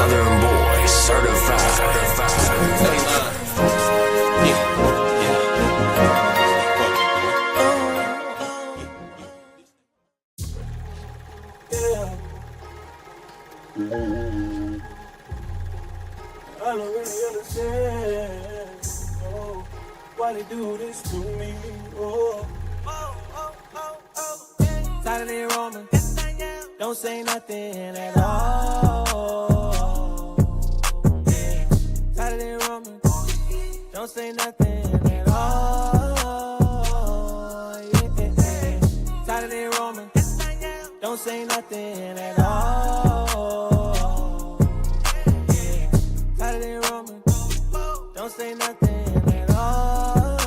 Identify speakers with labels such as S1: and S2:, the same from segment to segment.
S1: Southern boy, certified.
S2: I don't really understand, oh, why they do this to me, oh. Saturday Roman, don't say nothing at all. Yeah. Saturday Roman, don't say nothing at all. Yeah. Saturday Roman, don't say nothing at all. Yeah. Saturday Roman, don't say nothing at all.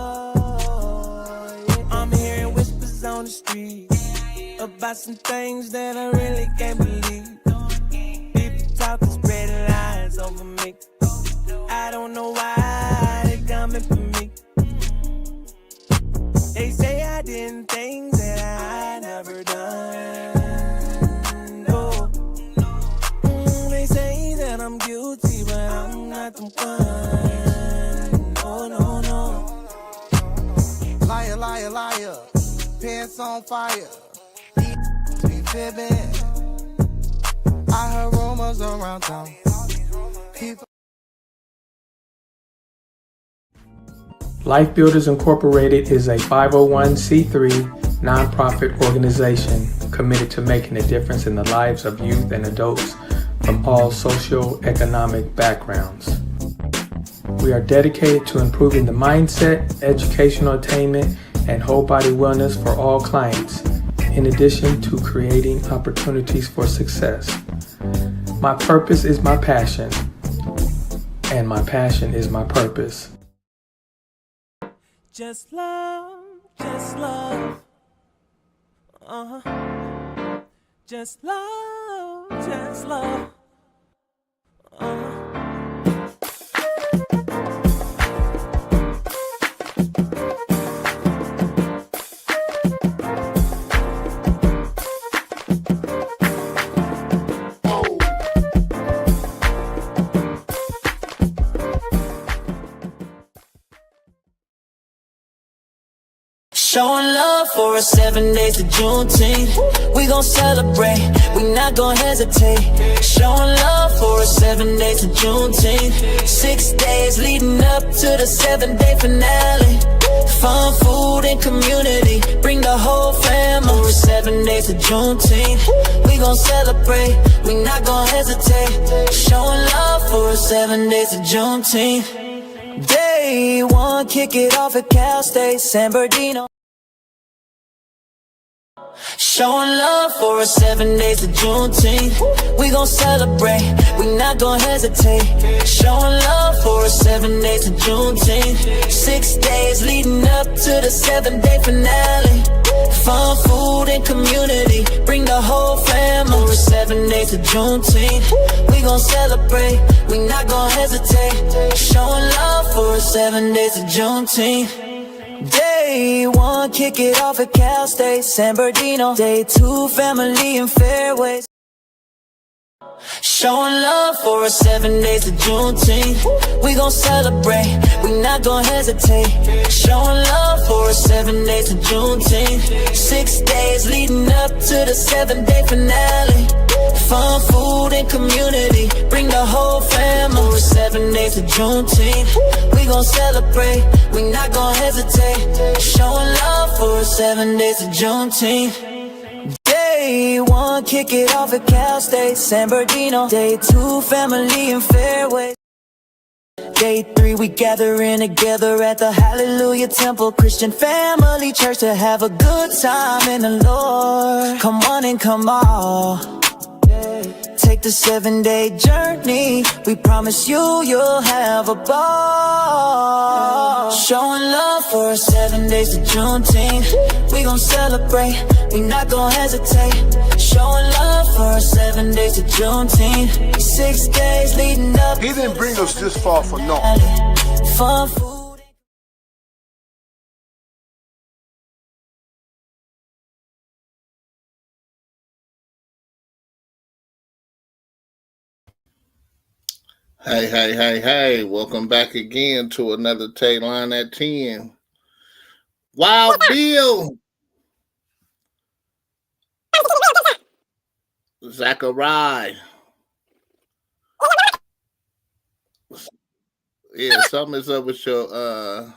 S2: Yeah. I'm hearing whispers on the street about some things that I really can't believe. People talking, spreading lies over me. I don't know why they coming for me. They say I did things that I never done. No. They say that I'm guilty, but I'm not the one. No, no, no.
S3: Liar, liar, liar. Pants on fire. I heard rumors around town. People.
S4: Life Builders Incorporated is a 501c3 nonprofit organization committed to making a difference in the lives of youth and adults from all socio-economic backgrounds. We are dedicated to improving the mindset, educational attainment, and whole body wellness for all clients, in addition to creating opportunities for success. My purpose is my passion, and my passion is my purpose.
S2: Just love, just love. Just love, just love.
S5: Showing love for us 7 days of Juneteenth. We gon' celebrate, we not gon' hesitate. Showing love for us 7 days of Juneteenth. 6 days leading up to the 7-day finale. Fun, food, and community, bring the whole family. For 7 days of Juneteenth, we gon' celebrate, we not gon' hesitate. Showing love for us 7 days of Juneteenth. Day one, kick it off at Cal State San Bernardino. Showing love for us 7 days of Juneteenth. We gon' celebrate, we not gon' hesitate. Showing love for us 7 days of Juneteenth. 6 days leading up to the 7-day finale. Fun, food, and community, bring the whole family. For 7 days of Juneteenth, we gon' celebrate, we not gon' hesitate. Showing love for us 7 days of Juneteenth. Day one, kick it off at Cal State San Bernardino. Day two, family and fairways. Showing love for us 7 days of Juneteenth. We gon' celebrate, we not gon' hesitate. Showing love for us 7 days of Juneteenth. 6 days leading up to the 7-day finale. Fun, food, and community, bring the whole family. For 7 days of Juneteenth, we gon' celebrate, we not gon' hesitate. Showing love for 7 days of Juneteenth. Day one, kick it off at Cal State San Bernardino. Day two, family and fairways. Day three, we gathering together at the Hallelujah Temple Christian Family Church to have a good time in the Lord. Come on and come on. Take the 7-day journey. We promise you'll have a ball. Showing love for 7 days of Juneteenth. We gon' celebrate, we not gon' hesitate. Showing love for 7 days of Juneteenth. 6 days leading up.
S6: He didn't bring us this far for nothing.
S5: Fun, food.
S7: Hey, hey, hey, hey, welcome back again to another Talon at 10. Wild Bill, Zachariah. Yeah, something is up with your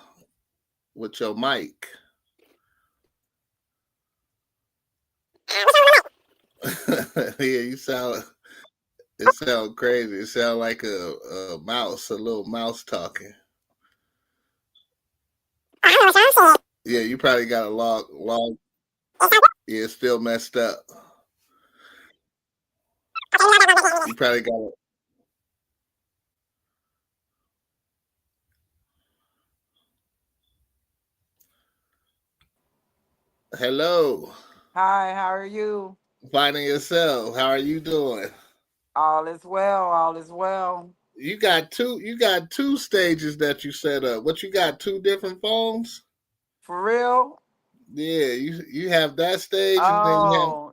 S7: mic. Yeah, it sound crazy. It sound like a mouse, a little mouse talking. Yeah, you probably got a log. Yeah, it's still messed up. You probably got a hello.
S8: Hi, how are you?
S7: Finding yourself. How are you doing?
S8: All is well, all is well.
S7: You got two stages that you set up. What you got, two different phones?
S8: For real?
S7: Yeah, you have that stage and then you
S8: Oh,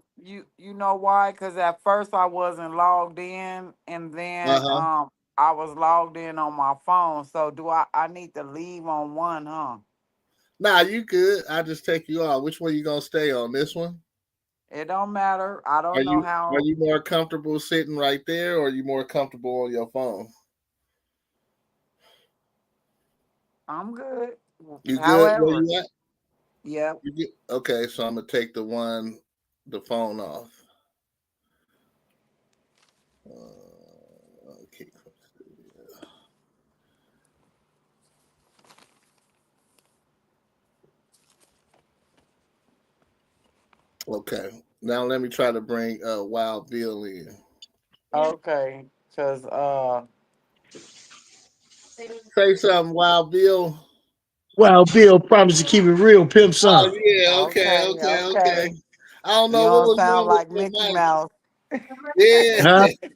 S8: you know why? Because at first I wasn't logged in and
S7: have
S8: then
S7: uh-huh.
S8: I was logged in on my phone. So do I need to leave on one, huh?
S7: Nah, you good. I just take you off. Which one you gonna stay on? This one?
S8: It don't matter. I
S7: Are
S8: don't know
S7: you
S8: how.
S7: more comfortable sitting right there or are you more comfortable on your phone?
S8: I'm good.
S7: You good where
S8: However,
S7: you at?
S8: yep.
S7: You good? Okay, so I'm gonna take the phone off. Okay. Okay. Now let me try to bring Wild Bill in.
S8: Okay. Cause
S7: Say something, Wild Bill.
S9: Well, Bill promised to keep it real, pimp
S7: Oh
S9: son.
S7: yeah, okay,
S8: okay,
S7: okay, okay.
S8: okay.
S7: I don't
S8: You
S7: know what
S8: don't
S7: was
S8: sound
S7: wrong with
S8: like
S7: your
S8: Mickey
S7: mic.
S8: Mouse.
S9: Huh?
S7: Yeah.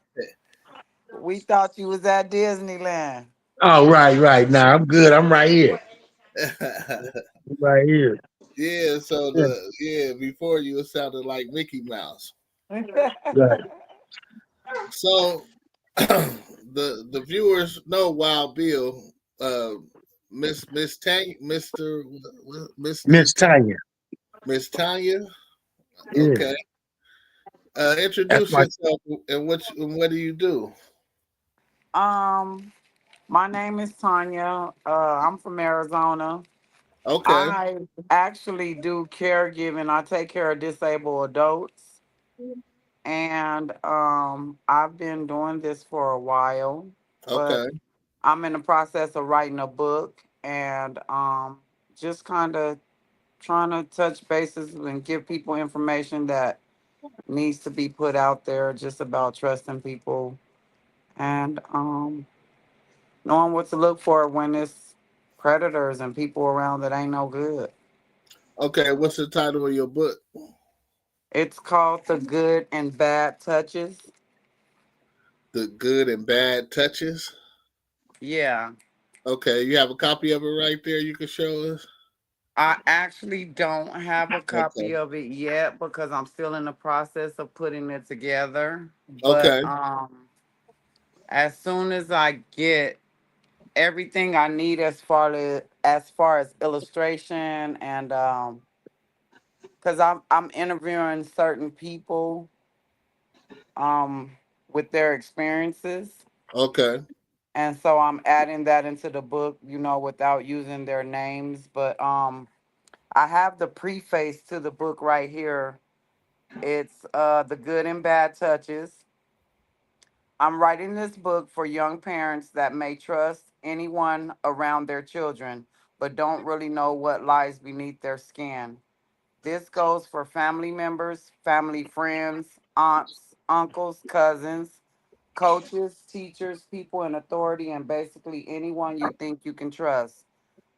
S8: We thought you was at Disneyland.
S9: Oh, right. Nah, I'm good. I'm right here. Right here.
S7: Yeah, so
S9: Yeah,
S7: before you it sounded like Mickey Mouse.
S9: right.
S7: So the viewers know Wild Bill, uh Miss Tanya, Mr.
S9: Miss Tanya.
S7: Miss Tanya.
S9: Yeah.
S7: Okay.
S9: That's
S7: Introduce
S9: my
S7: yourself and what do you do?
S8: um, my name is Tanya. I'm from Arizona.
S7: Okay.
S8: I actually do caregiving. I take care of disabled adults, and I've been doing this for a while. But
S7: Okay.
S8: I'm in the process of writing a book, and just kind of trying to touch bases and give people information that needs to be put out there, just about trusting people and knowing what to look for when it's predators and people around that ain't no good.
S7: Okay, what's the title of your book?
S8: It's called The Good and Bad Touches.
S7: The Good and Bad Touches.
S8: Yeah.
S7: Okay, you have a copy of it right there you can show us?
S8: I actually don't have a copy
S7: Okay.
S8: of it yet because I'm still in the process of putting it together. But
S7: Okay.
S8: as soon as I get everything I need as far as illustration and because I'm interviewing certain people um with their experiences.
S7: Okay.
S8: And so I'm adding that into the book, without using their names. But I have the preface to the book right here. It's The Good and Bad Touches. I'm writing this book for young parents that may trust anyone around their children, but don't really know what lies beneath their skin. This goes for family members, family friends, aunts, uncles, cousins, coaches, teachers, people in authority, and basically anyone you think you can trust.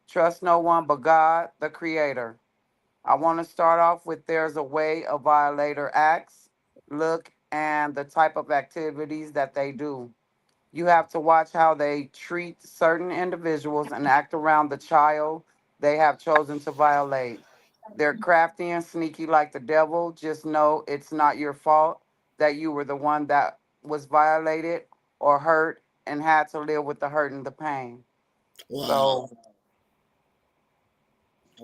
S8: Trust no one but God, the Creator. I want to start off with there's a way a violator acts, look, and the type of activities that they do. You have to watch how they treat certain individuals and act around the child they have chosen to violate. They're crafty and sneaky like the devil. Just know it's not your fault that you were the one that was violated or hurt. and had to live with the hurt and the pain.
S7: Wow.
S8: So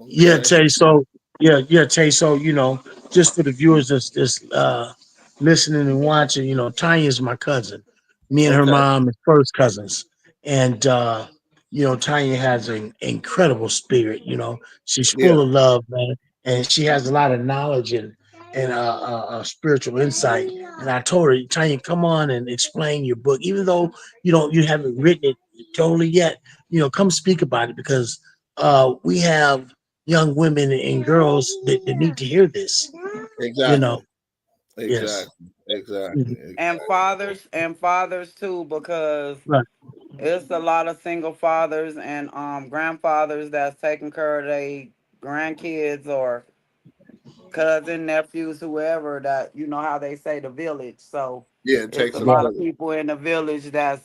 S9: Yeah,
S7: Okay.
S9: Tay. So Tay. So just for the viewers that's listening and watching, Tanya's my cousin. Me and her
S7: Okay.
S9: mom is first cousins, and Tanya has an incredible spirit. She's full
S7: Yeah.
S9: of love, man, and she has a lot of knowledge and spiritual insight. And I told her, Tanya, come on and explain your book, even though you haven't written it totally yet. Come speak about it because we have young women and girls that need to hear this. You
S7: Exactly.
S9: know, yes.
S7: Exactly. Exactly.
S9: Mhm.
S8: and fathers too, because
S9: Right.
S8: it's a lot of single fathers and grandfathers that's taking care of their grandkids or cousin, nephews, whoever, that how they say the village. So
S7: Yeah, it
S8: it's
S7: takes
S8: a
S7: a
S9: Right.
S8: lot of
S7: village.
S8: people in the village that's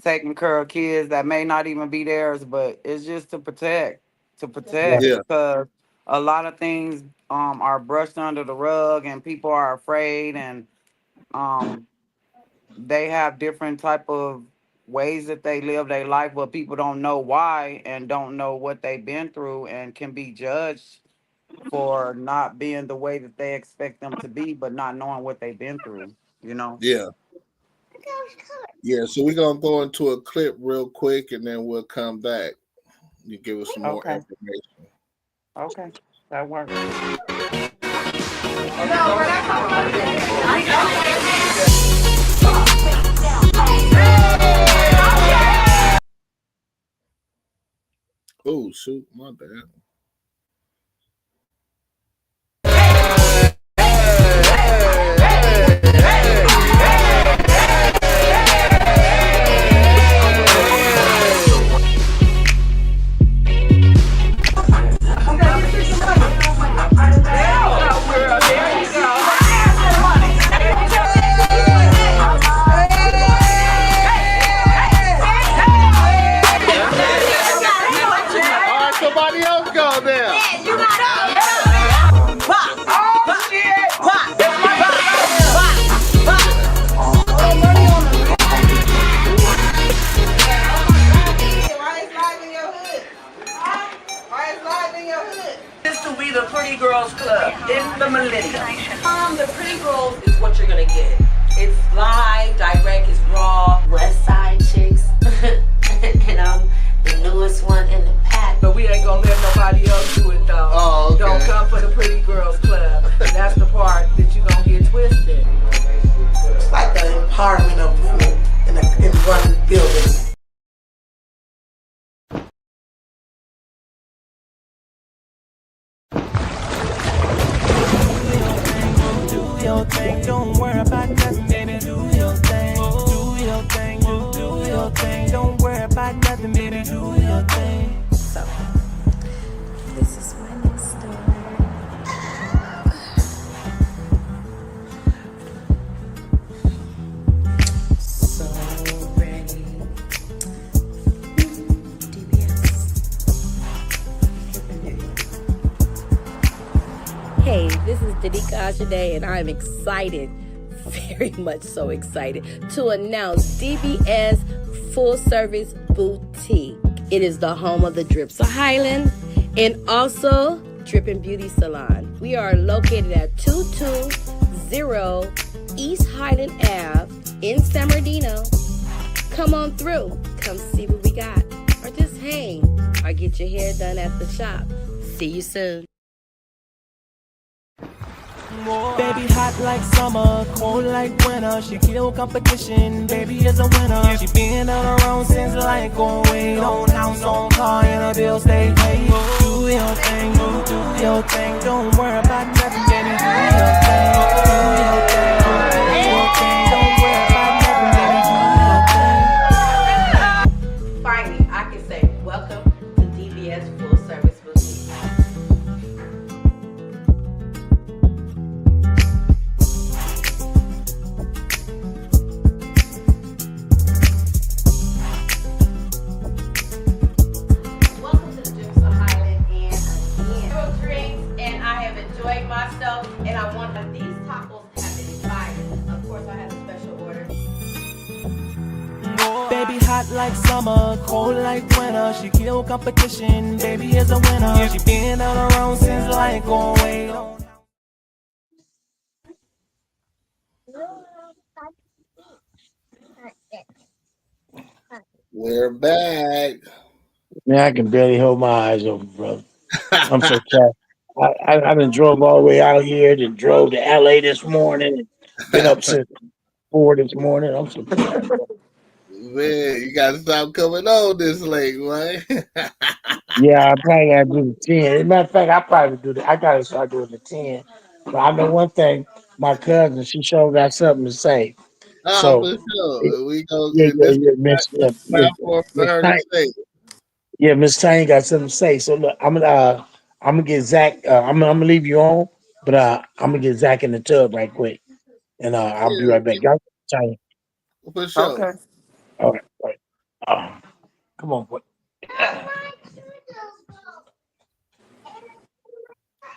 S8: taking care of kids that may not even be theirs, but it's just to protect
S9: Right.
S7: Yeah.
S8: because a lot of things are brushed under the rug and people are afraid, and um they have different type of ways that they live their life, but people don't know why and don't know what they've been through and can be judged for not being the way that they expect them to be, but not knowing what they've been through.
S7: Yeah. Yeah. So we're gonna go into a clip real quick and then we'll come back. You give us some more
S8: Okay.
S7: information.
S8: Okay. That works.
S7: Oh shoot, my bad. All right, somebody else go there.
S10: This will be the Pretty Girls Club in the millennium. The Pretty Girls is what you're gonna get. It's live, direct, it's raw.
S11: West Side Chicks, and I'm the newest one in the pack.
S10: But we ain't gonna let nobody else do it though.
S7: Oh, okay.
S10: Don't come for the Pretty Girls Club. That's the part that you're gonna get twisted.
S3: It's like the empowerment of women in one building.
S2: Do your thing, don't worry about nothing, baby. Do your thing, do your thing, do your thing. Don't worry about nothing, baby. Do your thing.
S11: So, this is my next door. So ready. Hey, this is Danica Ashade, and I'm excited, very much so excited, to announce DBS Full Service Boutique. It is the home of the Drips of Highland and also Drippin' Beauty Salon. We are located at 220 East Highland Ave in San Bernardino. Come on through. Come see what we got. Or just hang. Or get your hair done at the shop. See you soon.
S2: Baby hot like summer, cold like winter. She kill competition, baby is a winner. She been on her own since like wait on house, on car, and her bills stay paid. Do your thing, do your thing. Don't worry about nothing, baby. Do your thing, do your thing, do your thing. Don't worry about nothing, baby. Do your thing.
S11: Finally, I can say welcome to DBS Full Service Boutique. Welcome to the Drips of Highland, and again, drinks, and I have enjoyed myself, and I want to
S2: She hot like summer, cold like winter. She kill competition, baby is a winner. She been on her own since like going way on.
S7: We're back.
S9: Man, I can barely hold my eyes open, brother. I'm so tired. I done drove all the way out here, then drove to LA this morning, been up since 4 this morning. I'm so tired, bro.
S7: Man, you gotta stop coming on this late, man.
S9: Yeah, I probably gotta do the 10. As a matter of fact, I probably do the I gotta start doing the 10. But I know one thing, my cousin, she sure got something to say.
S7: Oh,
S9: So
S7: for sure. We go.
S9: yeah, yeah,
S7: This
S9: yeah,
S7: is the platform for
S9: Miss
S7: her to
S9: Tiny,
S7: say.
S9: yeah, Miss Tiny got something to say. So look, I'm gonna get Zach. I'm gonna leave you on, but I'm gonna get Zach in the tub right quick, and I'll be right back.
S7: Yeah,
S9: Y'all, Tiny.
S7: for sure.
S8: Okay.
S9: All right, all right. Come on, boy.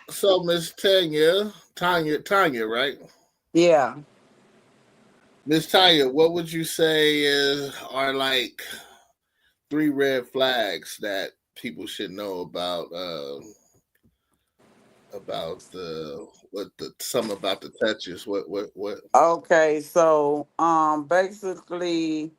S7: So, Miss Tanya, right?
S8: Yeah.
S7: Miss Tanya, what would you say are like 3 red flags that people should know about the some about the touches? What?
S8: Okay. So, basically,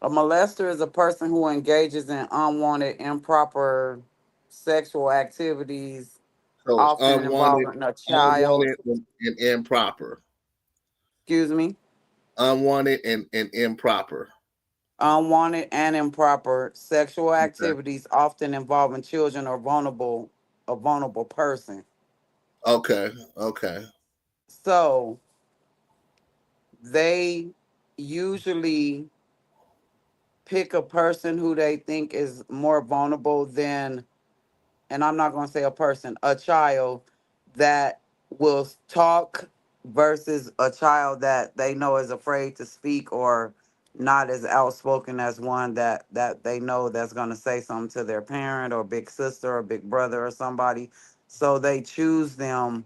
S8: a molester is a person who engages in unwanted, improper sexual activities,
S7: So it's
S8: often involving a child.
S7: unwanted, and improper.
S8: Excuse me.
S7: Unwanted and improper.
S8: Unwanted and improper sexual
S7: Okay.
S8: activities, often involving children or a vulnerable person.
S7: Okay. Okay.
S8: So they usually pick a person who they think is more vulnerable than, and I'm not going to say a person, a child that will talk versus a child that they know is afraid to speak or not as outspoken as one that they know that's going to say something to their parent or big sister or big brother or somebody. So they choose them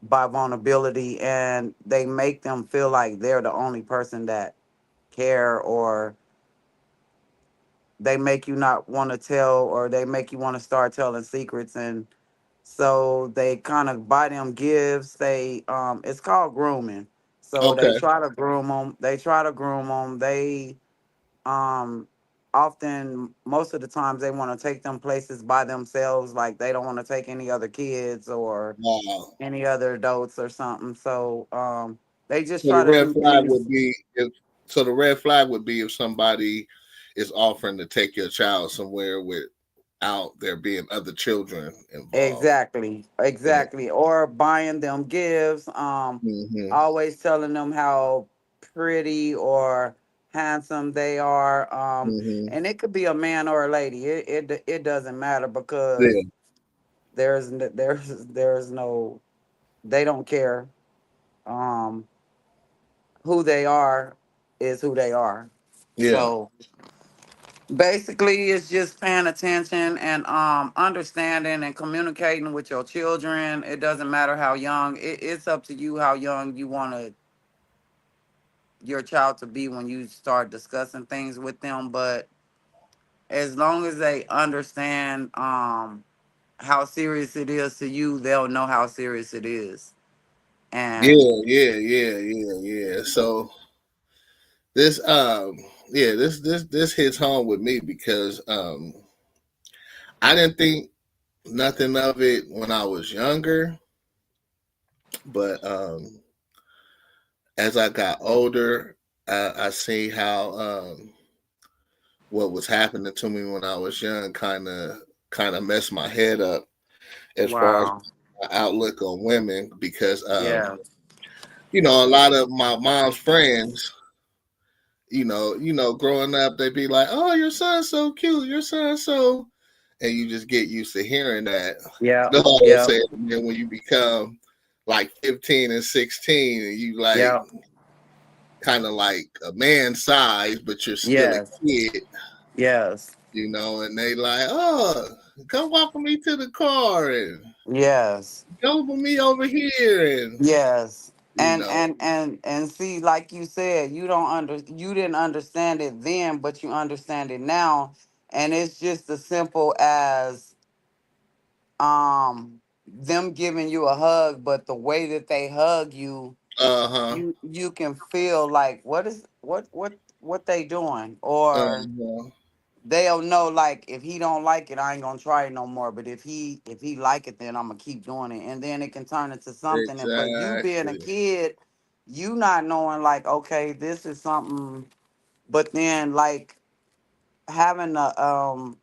S8: by vulnerability and they make them feel like they're the only person that care, or they make you not want to tell, or they make you want to start telling secrets. And so they kind of buy them gifts. They it's called grooming. So they
S7: Okay.
S8: try to groom them. They um often, most of the times, they want to take them places by themselves. Like they don't want to take any other kids or
S7: Wow.
S8: any other adults or something. So they just
S7: So
S8: try
S7: the
S8: to
S7: red
S8: do
S7: flag
S8: things.
S7: would be if somebody is offering to take your child somewhere without there being other children involved.
S8: Exactly,
S7: Yeah.
S8: exactly. Or buying them gifts,
S7: Hmm.
S8: always telling them how pretty or handsome they are.
S7: Hmm.
S8: And it could be a man or a lady. It doesn't matter
S7: Yeah.
S8: because there's no, they don't care. Um, who they are is who they are.
S7: Yeah.
S8: So basically, it's just paying attention and understanding and communicating with your children. It doesn't matter how young. It's up to you how young you want your child to be when you start discussing things with them. But as long as they understand how serious it is to you, they'll know how serious it is. And
S7: Yeah. So this this hits home with me because I didn't think nothing of it when I was younger, but as I got older, I see how what was happening to me when I was young kind of messed my head up as far as
S8: wow,
S7: my outlook on women because
S8: yeah,
S7: a lot of my mom's friends, growing up, they'd be like, "Oh, your son's so cute, your son's so," and you just get used to hearing that.
S8: yeah,
S7: You know what I'm
S8: yeah,
S7: saying? And then when you become like 15 and 16, and you like
S8: yeah,
S7: kind of like a man size, but you're still a
S8: yes,
S7: kid,
S8: yes,
S7: and they like, "Oh, come walk with me to the car and
S8: yes.
S7: go with me over here," and
S8: Yes.
S7: you know.
S8: And see, like you said, you didn't understand it then, but you understand it now. And it's just as simple as them giving you a hug, but the way that they hug you,
S7: Uh-huh.
S8: you can feel like what they doing, or
S7: Uh-huh.
S8: they'll know like if he don't like it, I ain't gonna try it no more. But if he like it, then I'm gonna keep doing it, and then it can turn into something. And but you being a
S7: Exactly.
S8: kid, you not knowing like, okay, this is something. But then like having a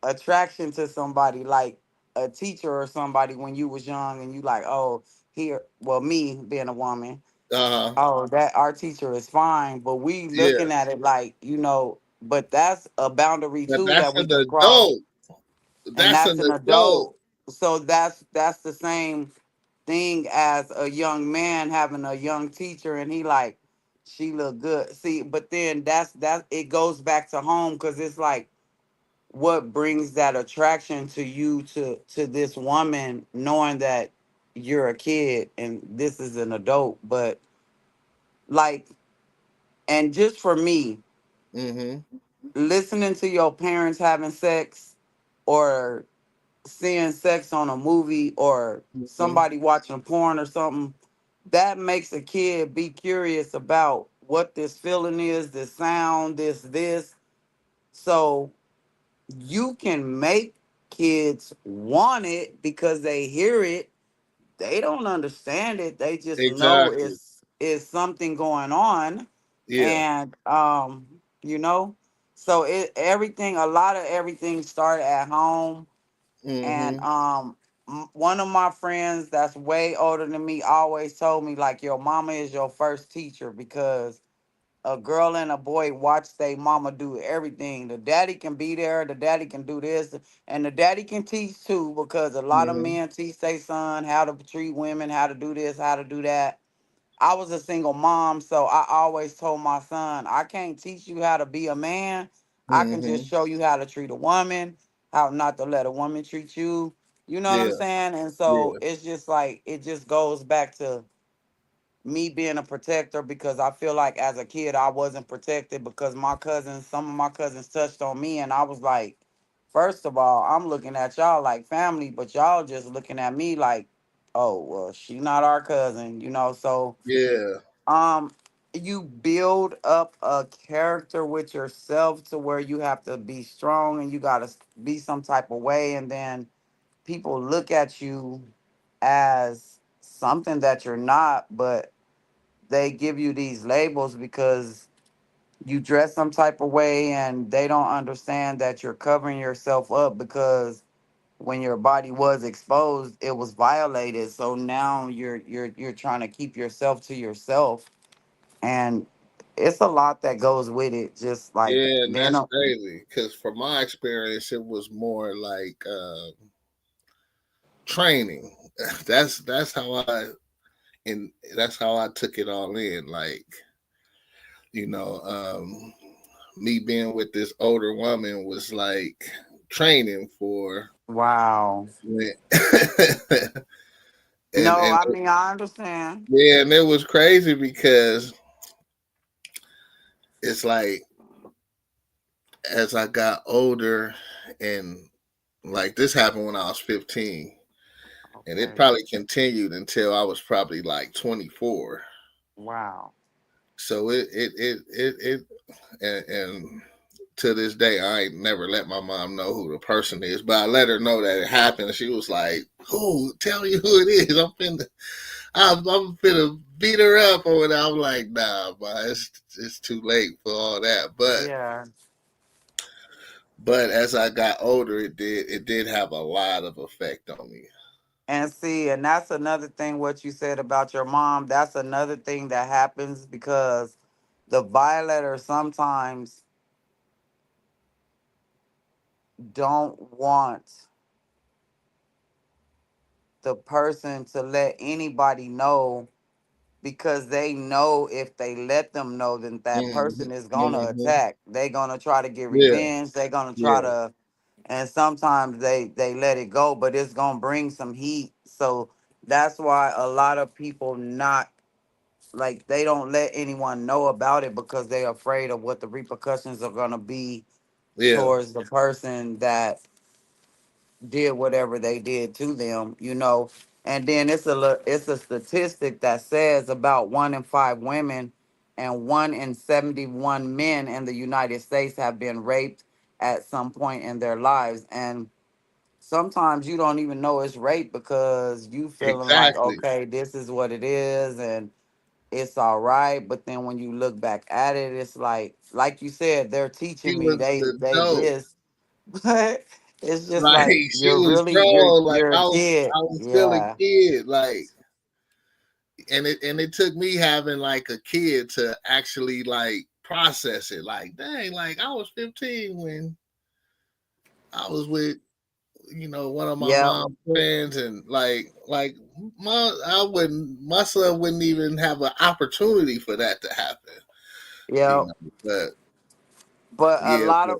S8: attraction to somebody like a teacher or somebody when you was young, and you like, oh, here, well, me being a woman,
S7: Uh-huh.
S8: oh, that our teacher is fine, but we
S7: Yeah.
S8: looking at it like, but that's a boundary
S7: But
S8: too
S7: that's
S8: that we
S7: an
S8: can cross,
S7: adult.
S8: and
S7: That's
S8: that's
S7: an
S8: an
S7: adult.
S8: adult. So that's the same thing as a young man having a young teacher, and he like, she look good. See, but then that it goes back to home, because it's like, what brings that attraction to you to this woman, knowing that you're a kid and this is an adult. But like, and just for me,
S7: Mm-hmm.
S8: listening to your parents having sex, or seeing sex on a movie, or
S7: Mm-hmm.
S8: somebody watching porn or something, that makes a kid be curious about what this feeling is, this sound, this. So you can make kids want it because they hear it. They don't understand it. They just know
S7: Exactly.
S8: it's something going on.
S7: Yeah.
S8: And you know, so it everything a lot of everything started at home. And
S7: Mm-hmm.
S8: one of my friends that's way older than me always told me like, your mama is your first teacher, because a girl and a boy watch their mama do everything. The daddy can be there, the daddy can do this, and the daddy can teach too, because a lot of
S7: Mm-hmm.
S8: men teach their son how to treat women, how to do this, how to do that. I was a single mom, so I always told my son, I can't teach you how to be a man. I can just
S7: Mm-hmm.
S8: show you how to treat a woman, how not to let a woman treat you. You know what I'm
S7: Yeah.
S8: saying? And so
S7: Yeah.
S8: it's just like, it just goes back to me being a protector, because I feel like as a kid I wasn't protected, because some of my cousins touched on me, and I was like, first of all, I'm looking at y'all like family, but y'all just looking at me like, oh, well, she not our cousin. So
S7: Yeah.
S8: um you build up a character with yourself to where you have to be strong, and you got to be some type of way, and then people look at you as something that you're not, but they give you these labels because you dress some type of way, and they don't understand that you're covering yourself up, because when your body was exposed, it was violated. So now you're trying to keep yourself to yourself, and it's a lot that goes with it, just like
S7: Yeah, and
S8: being
S7: that's
S8: a
S7: crazy. Because from my experience, it was more like training. That's how and that's how I took it all in. Like, you know, me being with this older woman was like training for
S8: wow.
S7: when
S8: No,
S7: and
S8: I mean, I understand.
S7: yeah, and it was crazy because it's like as I got older and like this happened when I was 15 and it
S8: Okay.
S7: probably continued until I was probably like 24.
S8: Wow.
S7: So it and to this day I ain't never let my mom know who the person is, but I let her know that it happened. She was like, "Who? Tell me who it is. I'm finna beat her up," or whatever. I'm like, "Nah, but it's too late for all that."
S8: Yeah.
S7: But as I got older, it did have a lot of effect on me.
S8: And see, and that's another thing what you said about your mom. That's another thing that happens, because the violator sometimes don't want the person to let anybody know, because they know if they let them know, then that
S7: Hmm.
S8: person is gonna
S7: Hmm.
S8: attack. They're gonna try to get
S7: Yeah,
S8: revenge. They're gonna try
S7: yeah,
S8: to, and sometimes they let it go, but it's gonna bring some heat. So that's why a lot of people not like they don't let anyone know about it because they're afraid of what the repercussions are gonna be
S7: Yeah,
S8: towards the person that did whatever they did to them, you know. And then it's a statistic that says about 1 in 5 women and 1 in 71 men in the United States have been raped at some point in their lives. And sometimes you don't even know it's rape because you feeling like,
S7: exactly.
S8: okay, this is what it is and it's all right. But then when you look back at it, it's like you said, they're
S7: She
S8: teaching me
S7: was the
S8: they
S7: dope.
S8: this. But it's just
S7: Like
S8: like
S7: she
S8: you're
S7: was
S8: really
S7: grown. Like
S8: you're a kid.
S7: I was still a
S8: Yeah.
S7: kid. Like, and it took me having like a kid to actually like process it. Like, dang, like I was 15 when I was with one of my
S8: Yep.
S7: mom's friends, and like my son wouldn't even have an opportunity for that to happen.
S8: Yep.
S7: But
S8: But
S7: yeah, but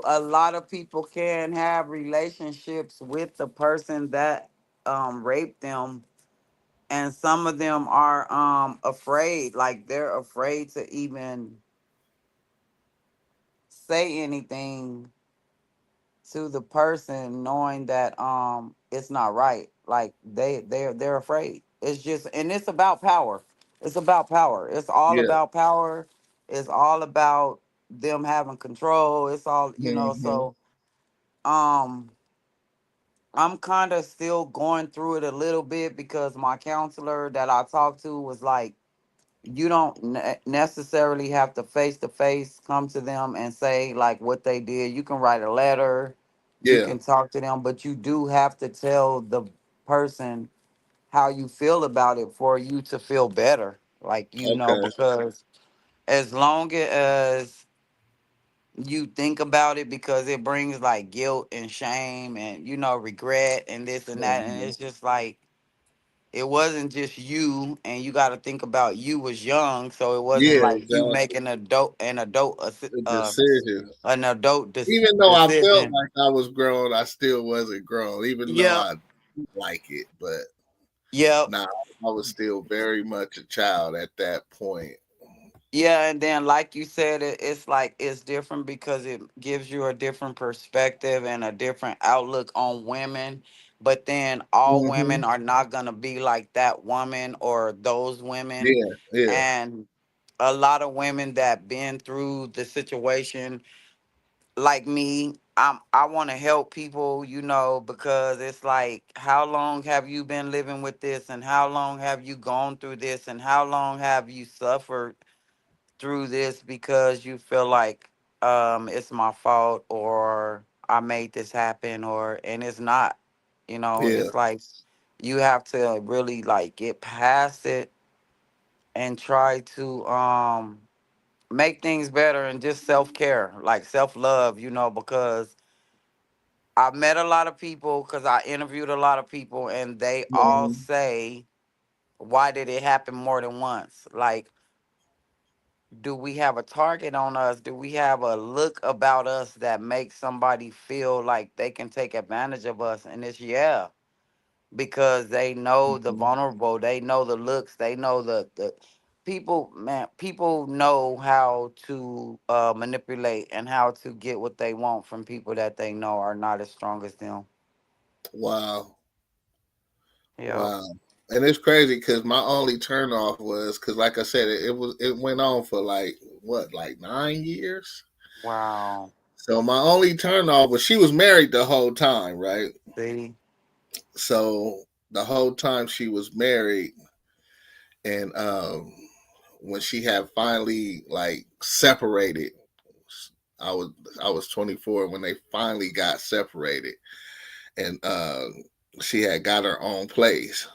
S8: a lot of people can have relationships with the person that raped them, and some of them are afraid, like they're afraid to even say anything to the person knowing that it's not right. Like they're afraid. It's just, and it's about power. It's about power. It's all
S7: yeah,
S8: about power. It's all about them having control. It's all,
S7: hmm,
S8: so um I'm kind of still going through it a little bit because my counselor that I talked to was like, you don't necessarily have to face come to them and say like what they did. You can write a letter, you
S7: yeah,
S8: can talk to them, but you do have to tell the person how you feel about it for you to feel better. Like,
S7: okay,
S8: because as long as you think about it, because it brings like guilt and shame and regret and this and that, and
S7: hmm,
S8: it's just like it wasn't just you, and you got to think about you was young, so it wasn't
S7: yeah,
S8: like you
S7: exactly.
S8: making
S7: The decision.
S8: an adult
S7: Even though I felt
S8: decision.
S7: like I was grown, I still wasn't grown. Even though
S8: Yep.
S7: I like it, but
S8: Yep.
S7: nah, I was still very much a child at that point.
S8: Yeah, and then like you said, it's like it's different because it gives you a different perspective and a different outlook on women. But then all
S7: Hmm.
S8: women are not gonna be like that woman or those women.
S7: Yeah, yeah,
S8: And a lot of women that been through the situation like me, I want to help people, because it's like, how long have you been living with this, and how long have you gone through this, and how long have you suffered through this because you feel like it's my fault, or I made this happen, or and it's not.
S7: yeah.
S8: It's like you have to really like get past it and try to make things better, and just self-care, like self-love, because I've met a lot of people, because I interviewed a lot of people, and they all
S7: Mhm.
S8: say, why did it happen more than once? Like, do we have a target on us? Do we have a look about us that makes somebody feel like they can take advantage of us? And it's, yeah, because they know the
S7: Mhm.
S8: vulnerable, they know the looks, they know the people, man, people know how to manipulate and how to get what they want from people that they know are not as strong as them.
S7: Wow,
S8: Yeah.
S7: wow. And it's crazy because my only turnoff was because, like I said, it went on for like what, like 9 years.
S8: Wow.
S7: So my only turnoff was she was married the whole time, right?
S8: See?
S7: So the whole time she was married, and when she had finally like separated, I was I was 24 when they finally got separated, and she had got her own place.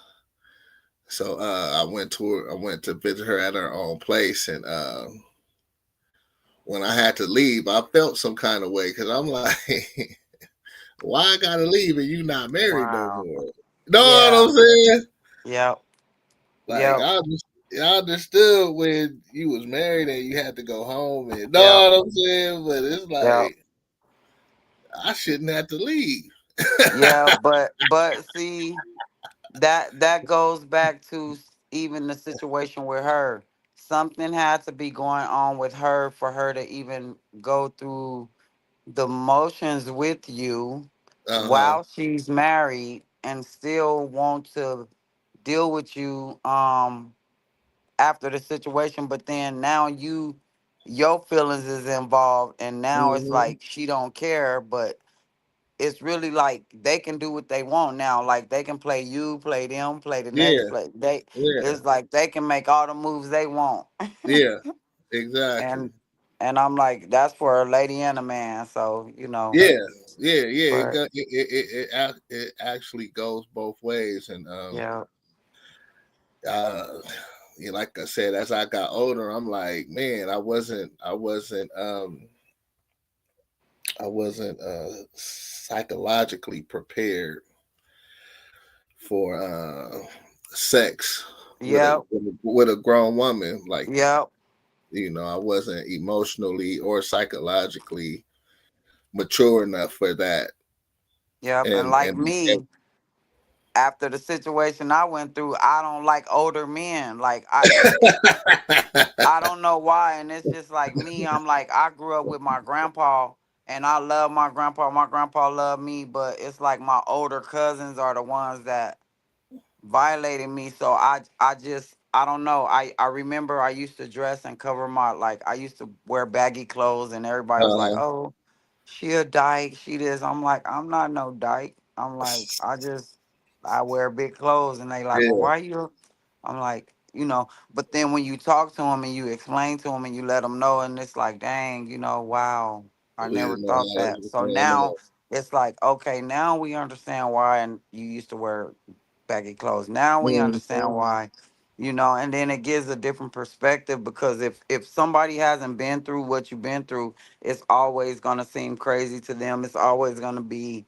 S7: So I went to visit her at her own place, and when I had to leave, I felt some kind of way because I'm like, why I gotta leave and you not married no
S8: Wow.
S7: more? Know what
S8: Yeah.
S7: I'm saying?
S8: Yep.
S7: Like
S8: Yep.
S7: I understood when you was married and you had to go home and know
S8: Yep.
S7: what I'm saying, but it's
S8: Yep.
S7: like I shouldn't have to leave.
S8: Yeah, but see, that goes back to even the situation with her. Something had to be going on with her for her to even go through the motions with you
S7: Uh-huh.
S8: while she's married and still want to deal with you after the situation, but then now your feelings is involved and now it's
S7: Hmm.
S8: like she don't care, but it's really like they can do what they want now. Like they can play you, play them, play the next
S7: Yeah,
S8: play. They
S7: yeah,
S8: It's like they can make all the moves they want.
S7: yeah, exactly.
S8: and and I'm like, that's for a lady and a man. So,
S7: Yeah, yeah, yeah.
S8: but
S7: It actually goes both ways, and
S8: yeah.
S7: uh, yeah, like I said, as I got older, I'm like, man, I wasn't psychologically prepared for sex with a
S8: Yep.
S7: with a grown woman like that.
S8: Yep.
S7: I wasn't emotionally or psychologically mature enough for that.
S8: Yep. And like
S7: And
S8: me, after the situation I went through, I don't like older men. Like I don't know why. And it's just like me. I'm like, I grew up with my grandpa and I love my grandpa. My grandpa loved me, but it's like my older cousins are the ones that violated me. So I don't know. I remember I used to dress and cover my, like, I used to wear baggy clothes and everybody was like,
S7: uh,
S8: oh, she a dyke, she this. I'm like, I'm not no dyke. I'm like, I wear big clothes, and they like, well,
S7: yeah,
S8: why you? I'm like, but then when you talk to them and you explain to them and you let them know, and it's like, dang, wow, I never thought that.
S7: what's
S8: So
S7: going
S8: now
S7: on.
S8: it's like, okay, now we understand why, and you used to wear baggy clothes. Now we understand why, and then it gives a different perspective, because if somebody hasn't been through what you've been through, it's always gonna seem crazy to them. It's always gonna be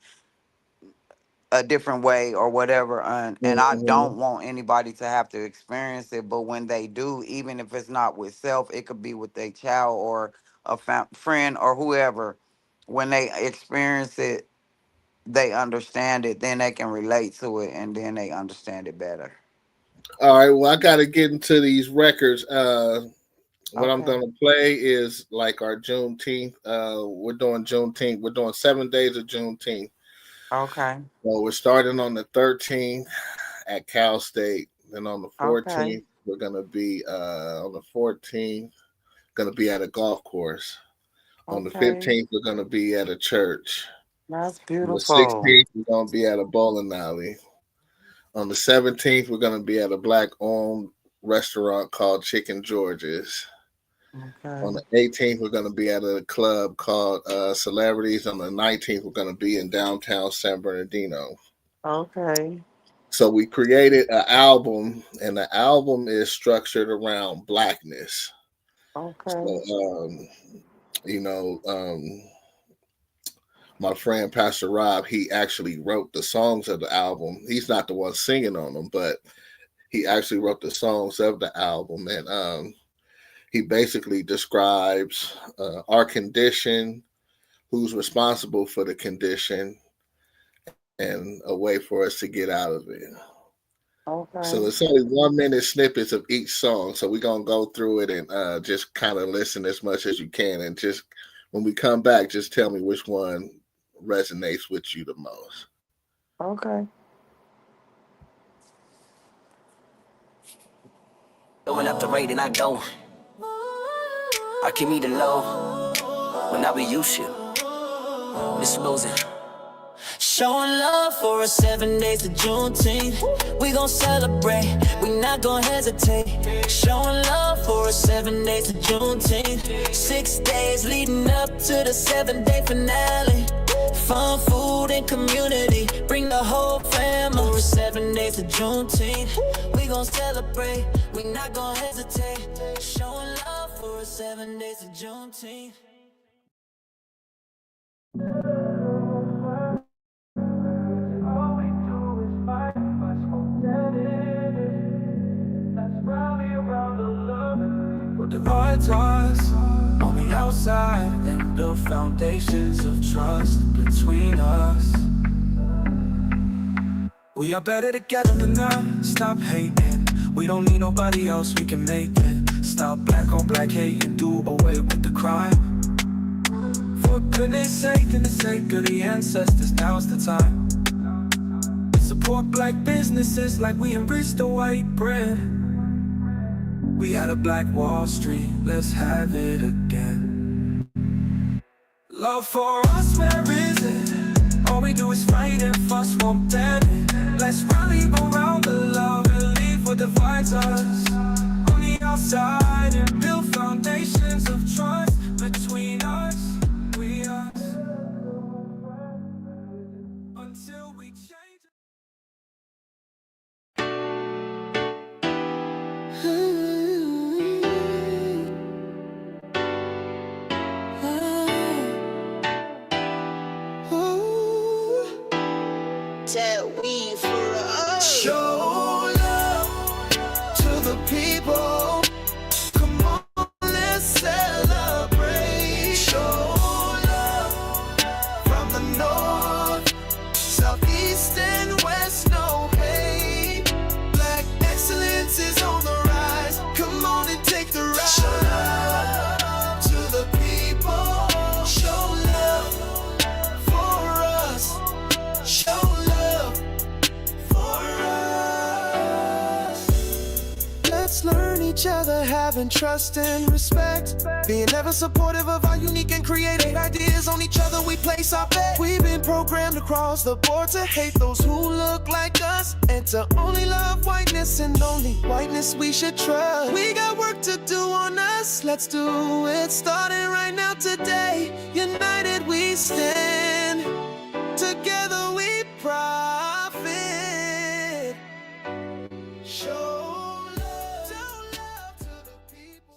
S8: a different way or whatever, and I
S7: Mhm.
S8: don't want anybody to have to experience it, but when they do, even if it's not with self, it could be with a child or a friend or whoever. When they experience it, they understand it, then they can relate to it, and then they understand it better.
S7: All right, well, I got to get into these records. What I'm
S8: Okay.
S7: gonna play is like our Juneteenth. We're doing Juneteenth. We're doing 7 days of Juneteenth.
S8: Okay.
S7: So we're starting on the 13th at Cal State. Then on the
S8: Okay.
S7: 14th, we're gonna be on the 14th, gonna be at a golf course. On the
S8: Okay.
S7: 15th, we're gonna be at a church.
S8: That's
S7: On the
S8: beautiful.
S7: 16th, we're gonna be at a bowling alley. On the 17th, we're gonna be at a black-owned restaurant called Chicken George's. On
S8: Okay.
S7: the 18th, we're going to be at a club called Celebrities. On the 19th, we're going to be in downtown San Bernardino.
S8: Okay.
S7: So we created an album, and the album is structured around blackness.
S8: Okay.
S7: So, you know, my friend Pastor Rob, he actually wrote the songs of the album. He's not the one singing on them, but he actually wrote the songs of the album, and he basically describes our condition, who's responsible for the condition, and a way for us to get out of it. So
S8: Okay.
S7: it's only 1 minute snippets of each song. So we're gonna go through it and just kind of listen as much as you can, and just when we come back, just tell me which one resonates with you the most.
S8: Okay.
S5: Going up the rate and I don't. I keep me the low when I be used to. It's losing. Showing love for us 7 days of Juneteenth. We gon' celebrate, we not gon' hesitate. Showing love for us 7 days of Juneteenth. 6 days leading up to the 7-day finale. Fun, food, and community, bring the whole family. For 7 days of Juneteenth, we gon' celebrate, we not gon' hesitate. Showing love for us 7 days of Juneteenth.
S2: The hard times on the outside and build foundations of trust between us. We are better together than not. Stop hating. We don't need nobody else, we can make it. Stop black on black hate and do away with the crime. For goodness sake, in the sake of the ancestors, now's the time. Support black businesses like we embrace the white bread. We had a black Wall Street, let's have it again. Love for us, where is it? All we do is fight and fuss, won't end it. Let's rally around the love and leave what divides us on the outside, and build foundations of trust between us, we us, until we change.
S12: Show love to the people. Come on, let's celebrate. Show love from the north, south, east, and west. No hate. Black excellence is on the rise. Come on and take the ride. Show love to the people. Show love for us. Show love for us. Let's learn each other, having trust and respect. Being ever supportive of our unique and creative ideas. On each other we place our bet. We've been programmed across the board to hate those who look like us, and to only love whiteness, and only whiteness we should trust. We got work to do on us, let's do it. Starting right now today. United we stand. Together we profit. Show love to the people.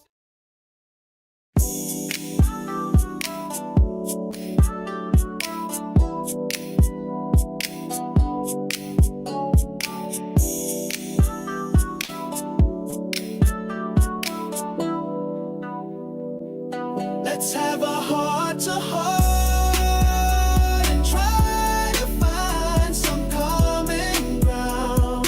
S12: Let's have a heart to heart and try to find some common ground.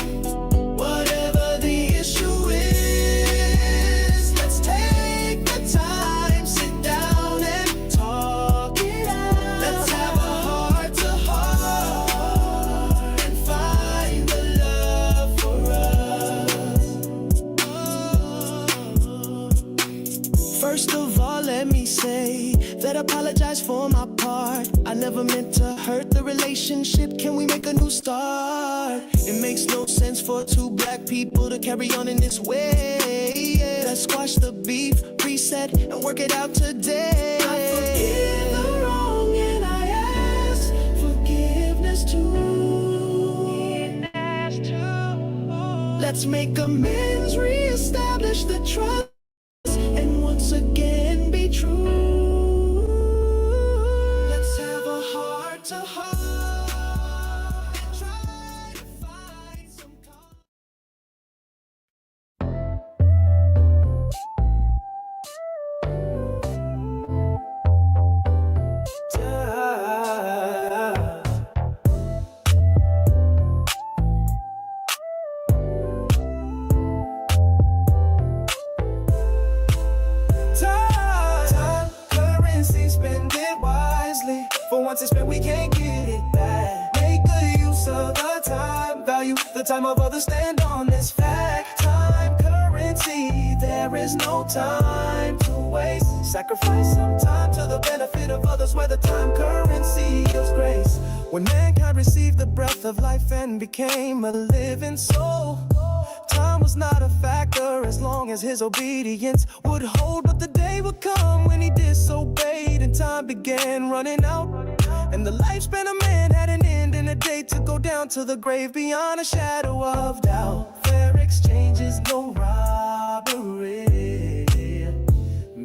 S12: Whatever the issue is, let's take the time, sit down and talk it out. Let's have a heart to heart and find the love for us. First of all, let me say that I apologize for my part. I never meant to hurt the relationship. Can we make a new start? It makes no sense for two black people to carry on in this way. Let's squash the beef, reset, and work it out today. I forgive the wrong and I ask forgiveness too. Let's make amends, reestablish the trust, and once again be true. Let's have a heart to heart and try to find some time, currency, spend it wisely. For once it's spent, we can't get it back. Make good use of the time, value the time of others, stand on this fact. Time, currency, there is no time to waste. Sacrifice some time to the benefit of others, where the time currency yields grace. When mankind received the breath of life and became a living soul, time was not a factor as long as his obedience would hold. But the day would come when he disobeyed and time began running out, and the lifespan of man had an end, and a day to go down to the grave beyond a shadow of doubt. Fair exchange is no robbery.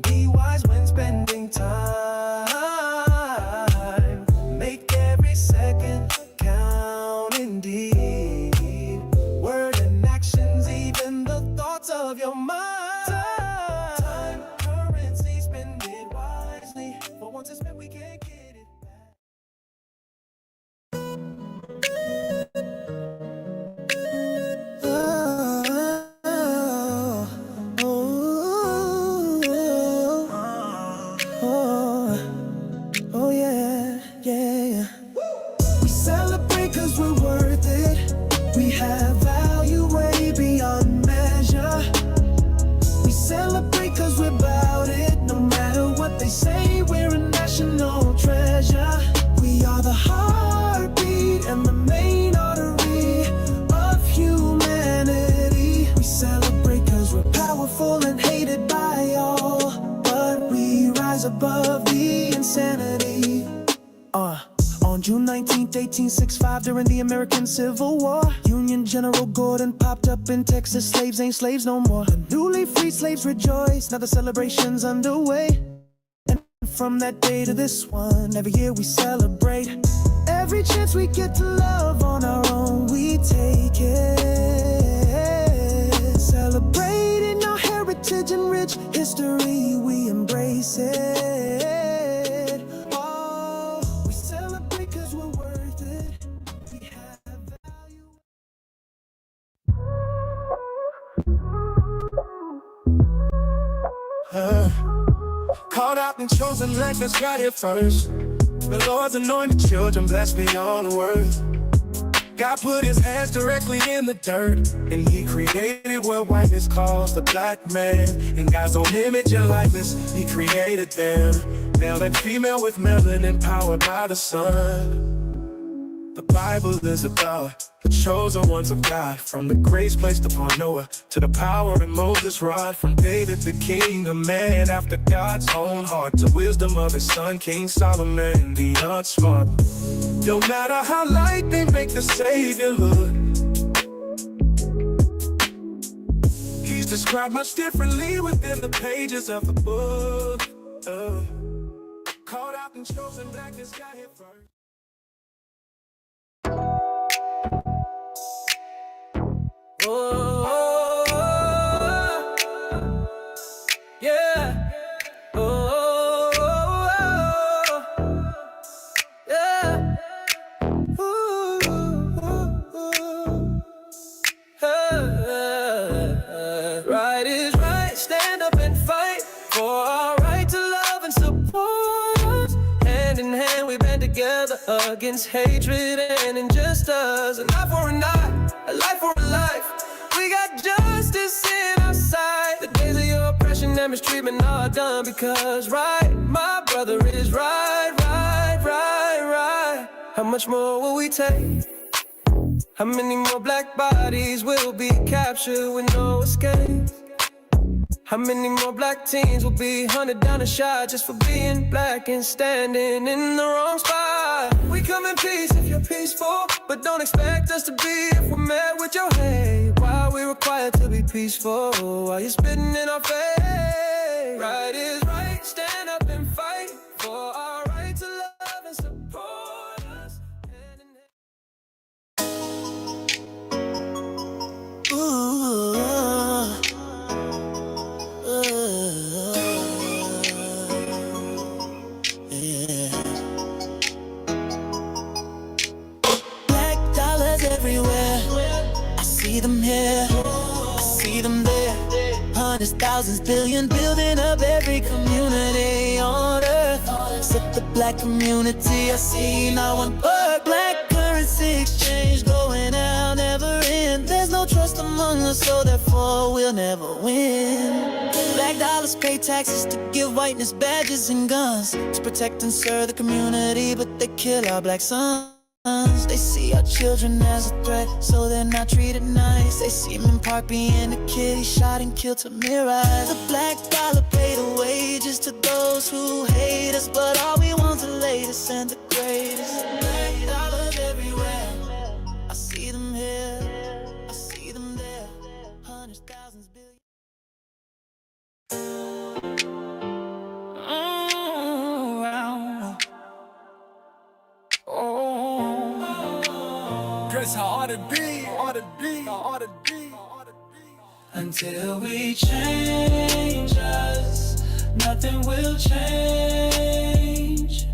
S12: Be wise when spending time. Make every second count indeed. Word and actions, even the thoughts of your mind. Time, currency, spend it wisely. For once it's spent, we can't get it back.
S2: Oh yeah, yeah. We celebrate cause we're worth it. We have value way beyond measure. We celebrate cause we're about it. No matter what they say, we're a national treasure. We are the heartbeat and the main artery of humanity. We celebrate cause we're powerful and hated by all, but we rise above the insanity. On June 19th, 1865, during the American Civil War, Union General Gordon popped up in Texas. Slaves ain't slaves no more. The newly freed slaves rejoice. Now the celebration's underway. And from that day to this one, every year we celebrate. Every chance we get to love on our own, we take it. Celebrating our heritage and rich history, we embrace it.
S12: Called out and chosen like us got here first. The Lord's anointed children blessed beyond worth. God put his hands directly in the dirt, and he created what whiteness calls the black man. In God's own image and likeness, he created them, male and female with melanin powered by the sun. The Bible is about the chosen ones of God, from the grace placed upon Noah to the power in Moses' rod, from David the king, a man after God's own heart, to wisdom of his son King Solomon the unsmart. No matter how light they make the Savior look, he's described much differently within the pages of the book. Called out and chosen, blackness got here first.
S2: Oh, yeah. Oh, yeah. Right is right. Stand up and fight for our right to love and support. Hand in hand, we band together against hatred and injustice. An eye for an eye, a life for a life. We got justice in our sight. The days of your oppression and mistreatment are done, because right, my brother, is right, right, right, right. How much more will we take? How many more black bodies will be captured with no escape? How many more black teens will be hunted down and shot just for being black and standing in the wrong spot? We come in peace if you're peaceful, but don't expect us to be if we're met with your hate. Why are we required to be peaceful while you're spitting in our face? Right is right, stand up and fight for our right to love and support us. Ooh. Black dollars everywhere. I see them here, I see them there. Hundreds, thousands, billion, building up every community on earth. Except the black community, I see not one word. Black currency exchange going out, never end. There's no trust among us, so therefore we'll never win. Black dollars pay taxes to give whiteness badges and guns, to protect and serve the community, but they kill our black sons. They see our children as a threat, so they're not treated nice. They see him in Park being a kid, he shot and killed to mirror. The black dollar paid the wages to those who hate us, but all we want's the latest and the greatest. Black dollars everywhere, I see them here, I see them there. Hundreds, thousands, billions.
S12: That's how ought to be, ought to be, ought to be.
S2: Until we change us, nothing will change.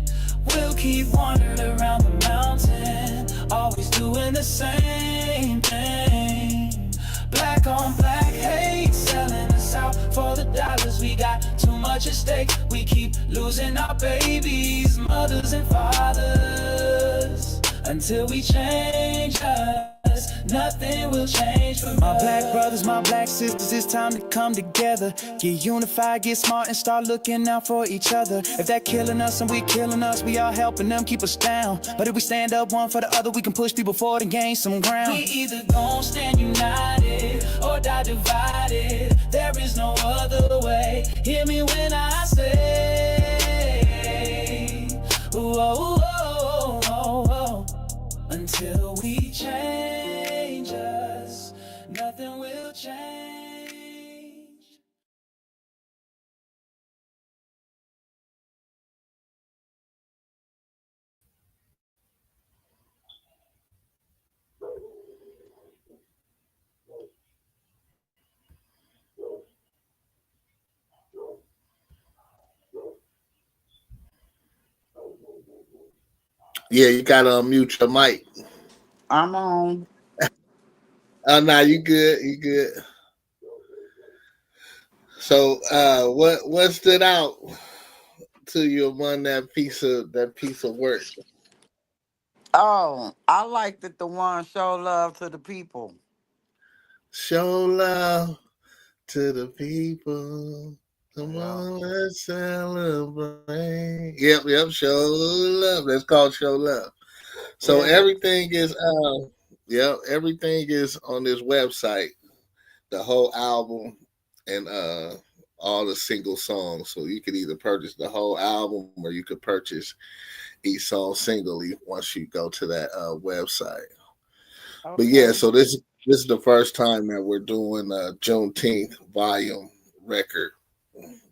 S2: We'll keep wandering around the mountain, always doing the same thing. Black on black hate, selling us out for the dollars. We got too much at stake, we keep losing our babies, mothers and fathers. Until we change us, nothing will change for my black brothers, my black sisters. It's time to come together, get unified, get smart, and start looking out for each other. If they're killing us and we killing us, we are helping them keep us down. But if we stand up one for the other, we can push people forward and gain some ground. We either gon' stand united or die divided. There is no other way. Hear me when I say, whoa, whoa, whoa, whoa. Until we change us, nothing will change.
S7: Yeah, you gotta unmute your mic.
S8: I'm on.
S7: Oh, nah, you good. You good. So, what stood out to you among that piece of work?
S8: Oh, I like that the one show love to the people.
S7: Show love to the people. Come
S8: Yeah.
S7: on, let's celebrate. Yep. Show love. That's called show love. So
S8: Is it?
S7: everything is on this website. The whole album and all the single songs. So you could either purchase the whole album or you could purchase each song singly once you go to that website. But yeah,
S8: Okay.
S7: so this is the first time that we're doing a Juneteenth volume record.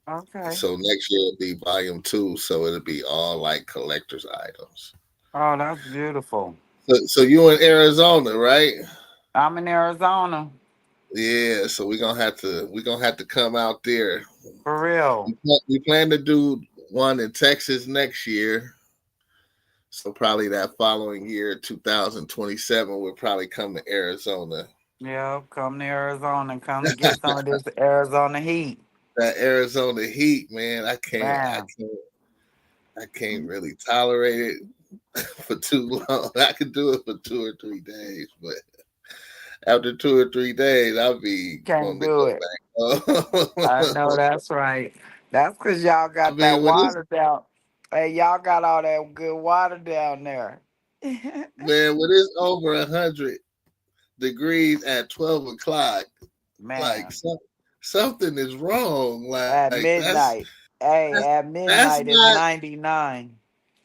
S8: Okay.
S7: So next year it'll be volume two. So it'll be all like collector's items.
S8: Oh, that's beautiful.
S7: So you in Arizona, right?
S8: I'm in Arizona.
S7: Yeah. So we're gonna have to come out there.
S8: For real.
S7: We plan to do one in Texas next year. So probably that following year, 2027, we'll probably come to Arizona.
S8: Yeah, come to Arizona and come to get some of this Arizona heat.
S7: That Arizona heat, man, I can't, I
S8: Man.
S7: can't, I can't really tolerate it for too long. I could do it for 2 or 3 days, but after 2 or 3 days, I'll be
S8: Can't
S7: wanting to
S8: do
S7: go
S8: it. I
S7: back
S8: know
S7: home.
S8: that's right. That's because y'all
S7: I
S8: got that
S7: mean, when it's
S8: water down. Hey, y'all got all that good water down there.
S7: over 100 degrees at 12 o'clock, like
S8: Man,
S7: something is wrong.
S8: at
S7: Like
S8: midnight. Hey,
S7: that's
S8: at
S7: that's
S8: midnight it's
S7: not
S8: 99.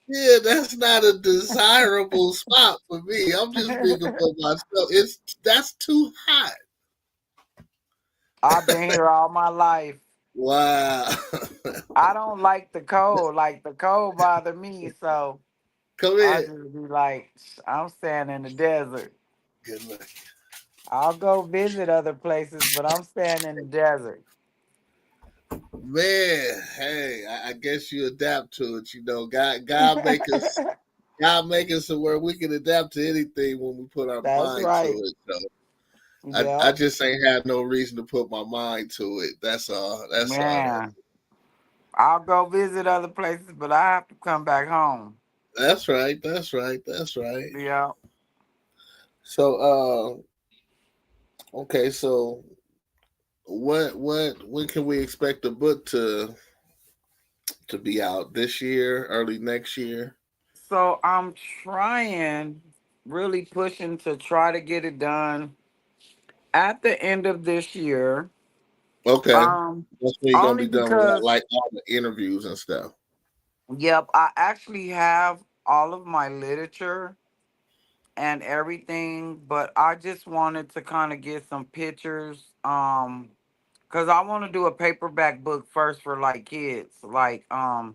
S7: yeah, that's not a desirable spot for me. I'm just speaking for myself. That's too hot.
S8: I've been here all my life.
S7: Wow.
S8: I don't like the cold. Like the cold bother me, so
S7: Come
S8: I
S7: in.
S8: just be like, I'm staying in the desert.
S7: Good luck.
S8: I'll go visit other places, but I'm staying in the desert.
S7: Man, hey, I guess you adapt to it. God make us so where we can adapt to anything when we put our
S8: That's
S7: mind to
S8: right.
S7: it. So I
S8: Yep.
S7: just ain't had no reason to put my mind to it. That's all. That's all.
S8: Man, I'll go visit other places, but I have to come back home.
S7: That's right. That's right. That's right.
S8: Yeah.
S7: So okay, so when can we expect the book to be out this year, early next year?
S8: So I'm trying, really pushing to try to get it done at the end of this year.
S7: Okay.
S8: Um,
S7: That's when you're gonna
S8: only
S7: be done with
S8: because,
S7: like all the interviews and stuff.
S8: yep, I actually have all of my literature and everything, but I just wanted to kind of get some pictures. Because I want to do a paperback book first for like kids, like the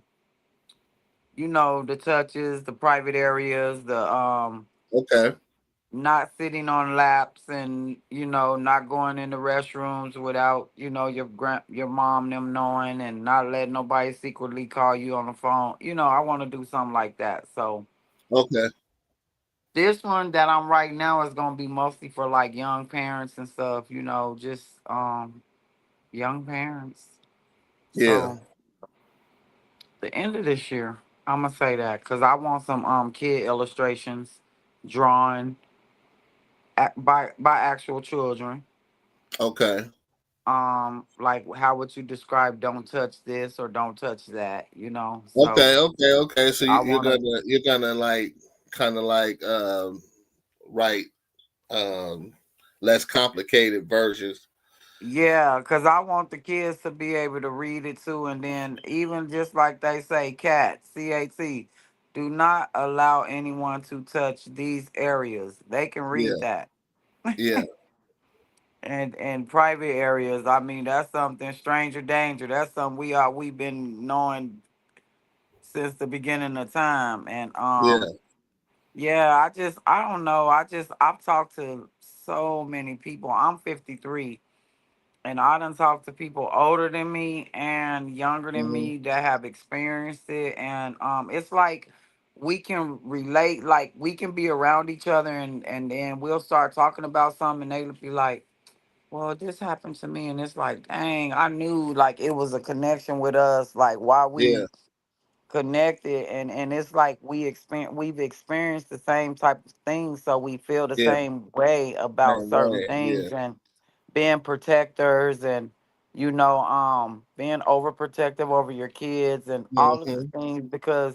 S8: touches, the private areas, the
S7: Okay.
S8: not sitting on laps and not going in the restrooms without your mom them knowing and not letting nobody secretly call you on the phone. I want to do something like that. So
S7: Okay.
S8: this one that I'm writing now is gonna be mostly for like young parents and stuff. Just young parents.
S7: Yeah.
S8: So The end of this year. I'm gonna say that because I want some kid illustrations drawn by actual children.
S7: Okay.
S8: Like how would you describe don't touch this or don't touch that, So
S7: Okay. So
S8: I
S7: you're
S8: wanna
S7: gonna like kind of like write less complicated versions.
S8: yeah, because I want the kids to be able to read it too. And then even just like they say, CAT, do not allow anyone to touch these areas. They can read
S7: Yeah,
S8: that.
S7: yeah,
S8: And private areas, I mean, that's something stranger danger. That's something we've been knowing since the beginning of time. And
S7: yeah.
S8: yeah, I don't know. I've talked to so many people. I'm 53, and I done talked to people older than me and younger than
S7: Hmm.
S8: me that have experienced it. And it's like we can relate, like we can be around each other, and then we'll start talking about something, and they'll be like, well, this happened to me, and it's like, dang, I knew like it was a connection with us, like why
S7: Yeah,
S8: we connected, and it's like we've experienced the same type of things, so we feel the
S7: yeah.
S8: same way about
S7: Same
S8: certain
S7: way. Yeah.
S8: things, and being protectors, and being overprotective over your kids and all of these
S7: Hmm.
S8: things, because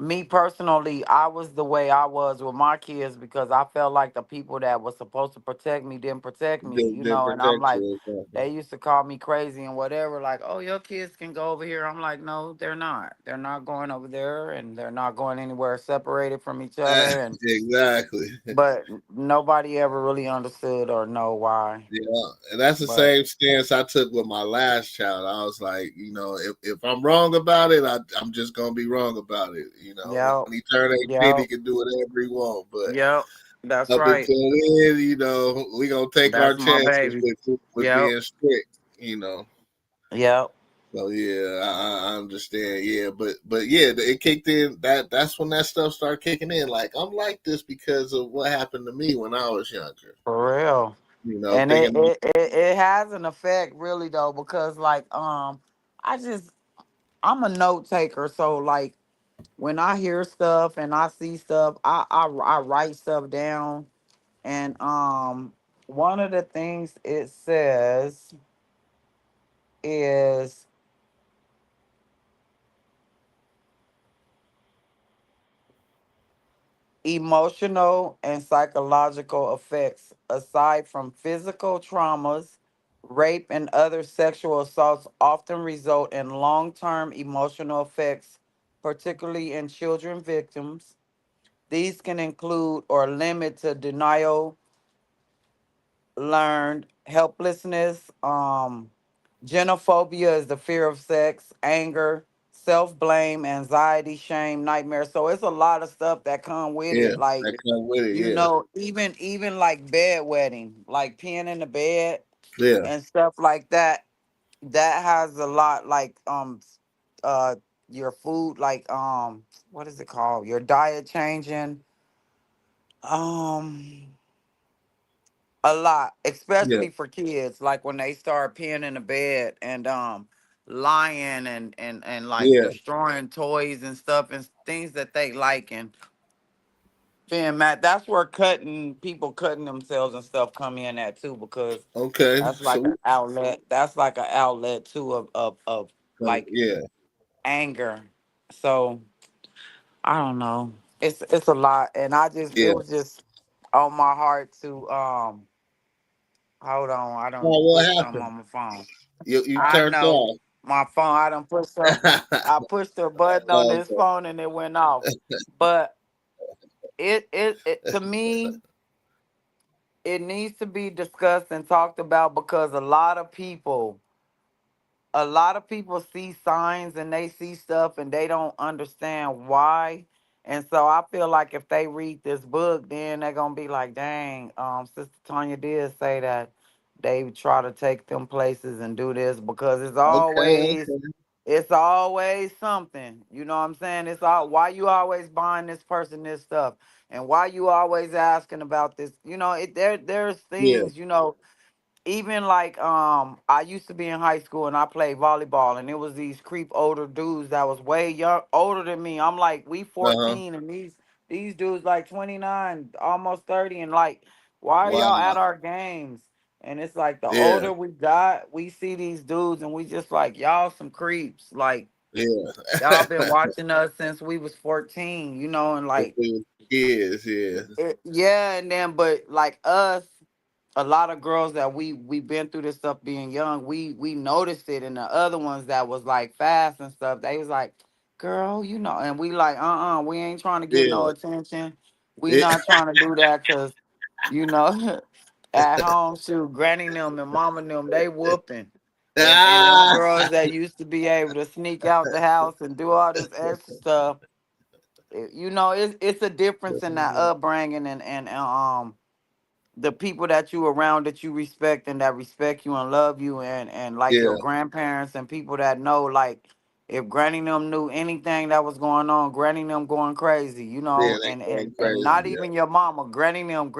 S8: me personally, I was the way I was with my kids because I felt like the people that was supposed to protect me didn't protect me,
S7: Didn't
S8: and I'm
S7: protect
S8: like,
S7: you. Exactly.
S8: they used to call me crazy and whatever, like, oh, your kids can go over here. I'm like, no, they're not. They're not going over there, and they're not going anywhere separated from each other. And
S7: Exactly.
S8: but nobody ever really understood or know why.
S7: Yeah, and that's the
S8: But
S7: same stance I took with my last child. I was like, if I'm wrong about it, I'm just gonna be wrong about it. When
S8: yep,
S7: he turned 18, he
S8: yep,
S7: can do whatever he want. But
S8: yep. That's
S7: up
S8: right.
S7: until then, we gonna take our
S8: That's my
S7: chances
S8: baby.
S7: with
S8: Yep,
S7: being strict. You know.
S8: yep.
S7: So yeah, I understand. Yeah, but yeah, it kicked in. That's when that stuff started kicking in. Like I'm like this because of what happened to me when I was younger.
S8: For real. And it,
S7: Thinking,
S8: it it it has an effect really though, because like I just I'm a note taker, so like when I hear stuff and I see stuff, I write stuff down. And one of the things it says is emotional and psychological effects. Aside from physical traumas, rape and other sexual assaults often result in long-term emotional effects, particularly in children victims. These can include or limit to denial, learned helplessness. Genophobia is the fear of sex, anger, self blame, anxiety, shame, nightmares. So it's a lot of stuff that come with
S7: yeah,
S8: it. Like,
S7: that come with it. Yeah,
S8: even like bedwetting, like peeing in the bed
S7: yeah.
S8: and stuff like that. That has a lot, like uh your food, like what is it called? Your diet changing. Um A lot,
S7: Yeah,
S8: especially for kids, like when they start peeing in the bed and lying and like
S7: yeah.
S8: destroying toys and stuff and things that they like, and being mad. That's where people cutting themselves and stuff come in at too, because
S7: Okay,
S8: that's
S7: so
S8: like an outlet. That's like an outlet too of like
S7: yeah,
S8: anger. So I don't know. It's a lot, and it
S7: yeah.
S8: was just on my heart to hold on. I don't
S7: Oh, what
S8: put something
S7: happened?
S8: on my phone.
S7: You
S8: I
S7: turned
S8: know
S7: off.
S8: my phone. I don't push some. I pushed a button on this
S7: Okay.
S8: phone and it went off. But it to me, it needs to be discussed and talked about, because a lot of people see signs and they see stuff and they don't understand why. And so I feel like if they read this book, then they're gonna be like, dang, Sister Tanya did say that they try to take them places and do this, because it's
S7: Okay.
S8: always it's always something. You know what I'm saying? It's all why you always buying this person this stuff, and why you always asking about this. There's
S7: Yeah.
S8: things, even like I used to be in high school and I played volleyball, and it was these creep older dudes that was way young older than me. I'm like, we
S7: Uh-huh.
S8: 14 and these dudes like 29, almost 30, and like, why are y'all
S7: Wow.
S8: at our games? And it's like the
S7: Yeah.
S8: older we got, we see these dudes and we just like, y'all some creeps. Like,
S7: Yeah.
S8: y'all been watching us since we was 14, you know, and
S7: If
S8: like
S7: we was kids, yeah.
S8: yeah, and then but like us, a lot of girls that we been through this stuff being young, we noticed it, and the other ones that was like fast and stuff, they was like, girl, you know, and we like, we ain't trying to get no
S7: Yeah.
S8: attention. We
S7: Yeah.
S8: not trying to do that because, you know, at home, shoot, granny them and mama them, they whooping. And them
S7: Ah,
S8: girls that used to be able to sneak out the house and do all this extra stuff, you know, it's a difference in that upbringing and the people that you around that you respect and that respect you and love you and like your
S7: yeah.
S8: grandparents and people that know, like if granny them knew anything that was going on, granny them going crazy, you
S7: Yeah,
S8: know,
S7: they going
S8: and
S7: crazy.
S8: not even your mama, granny them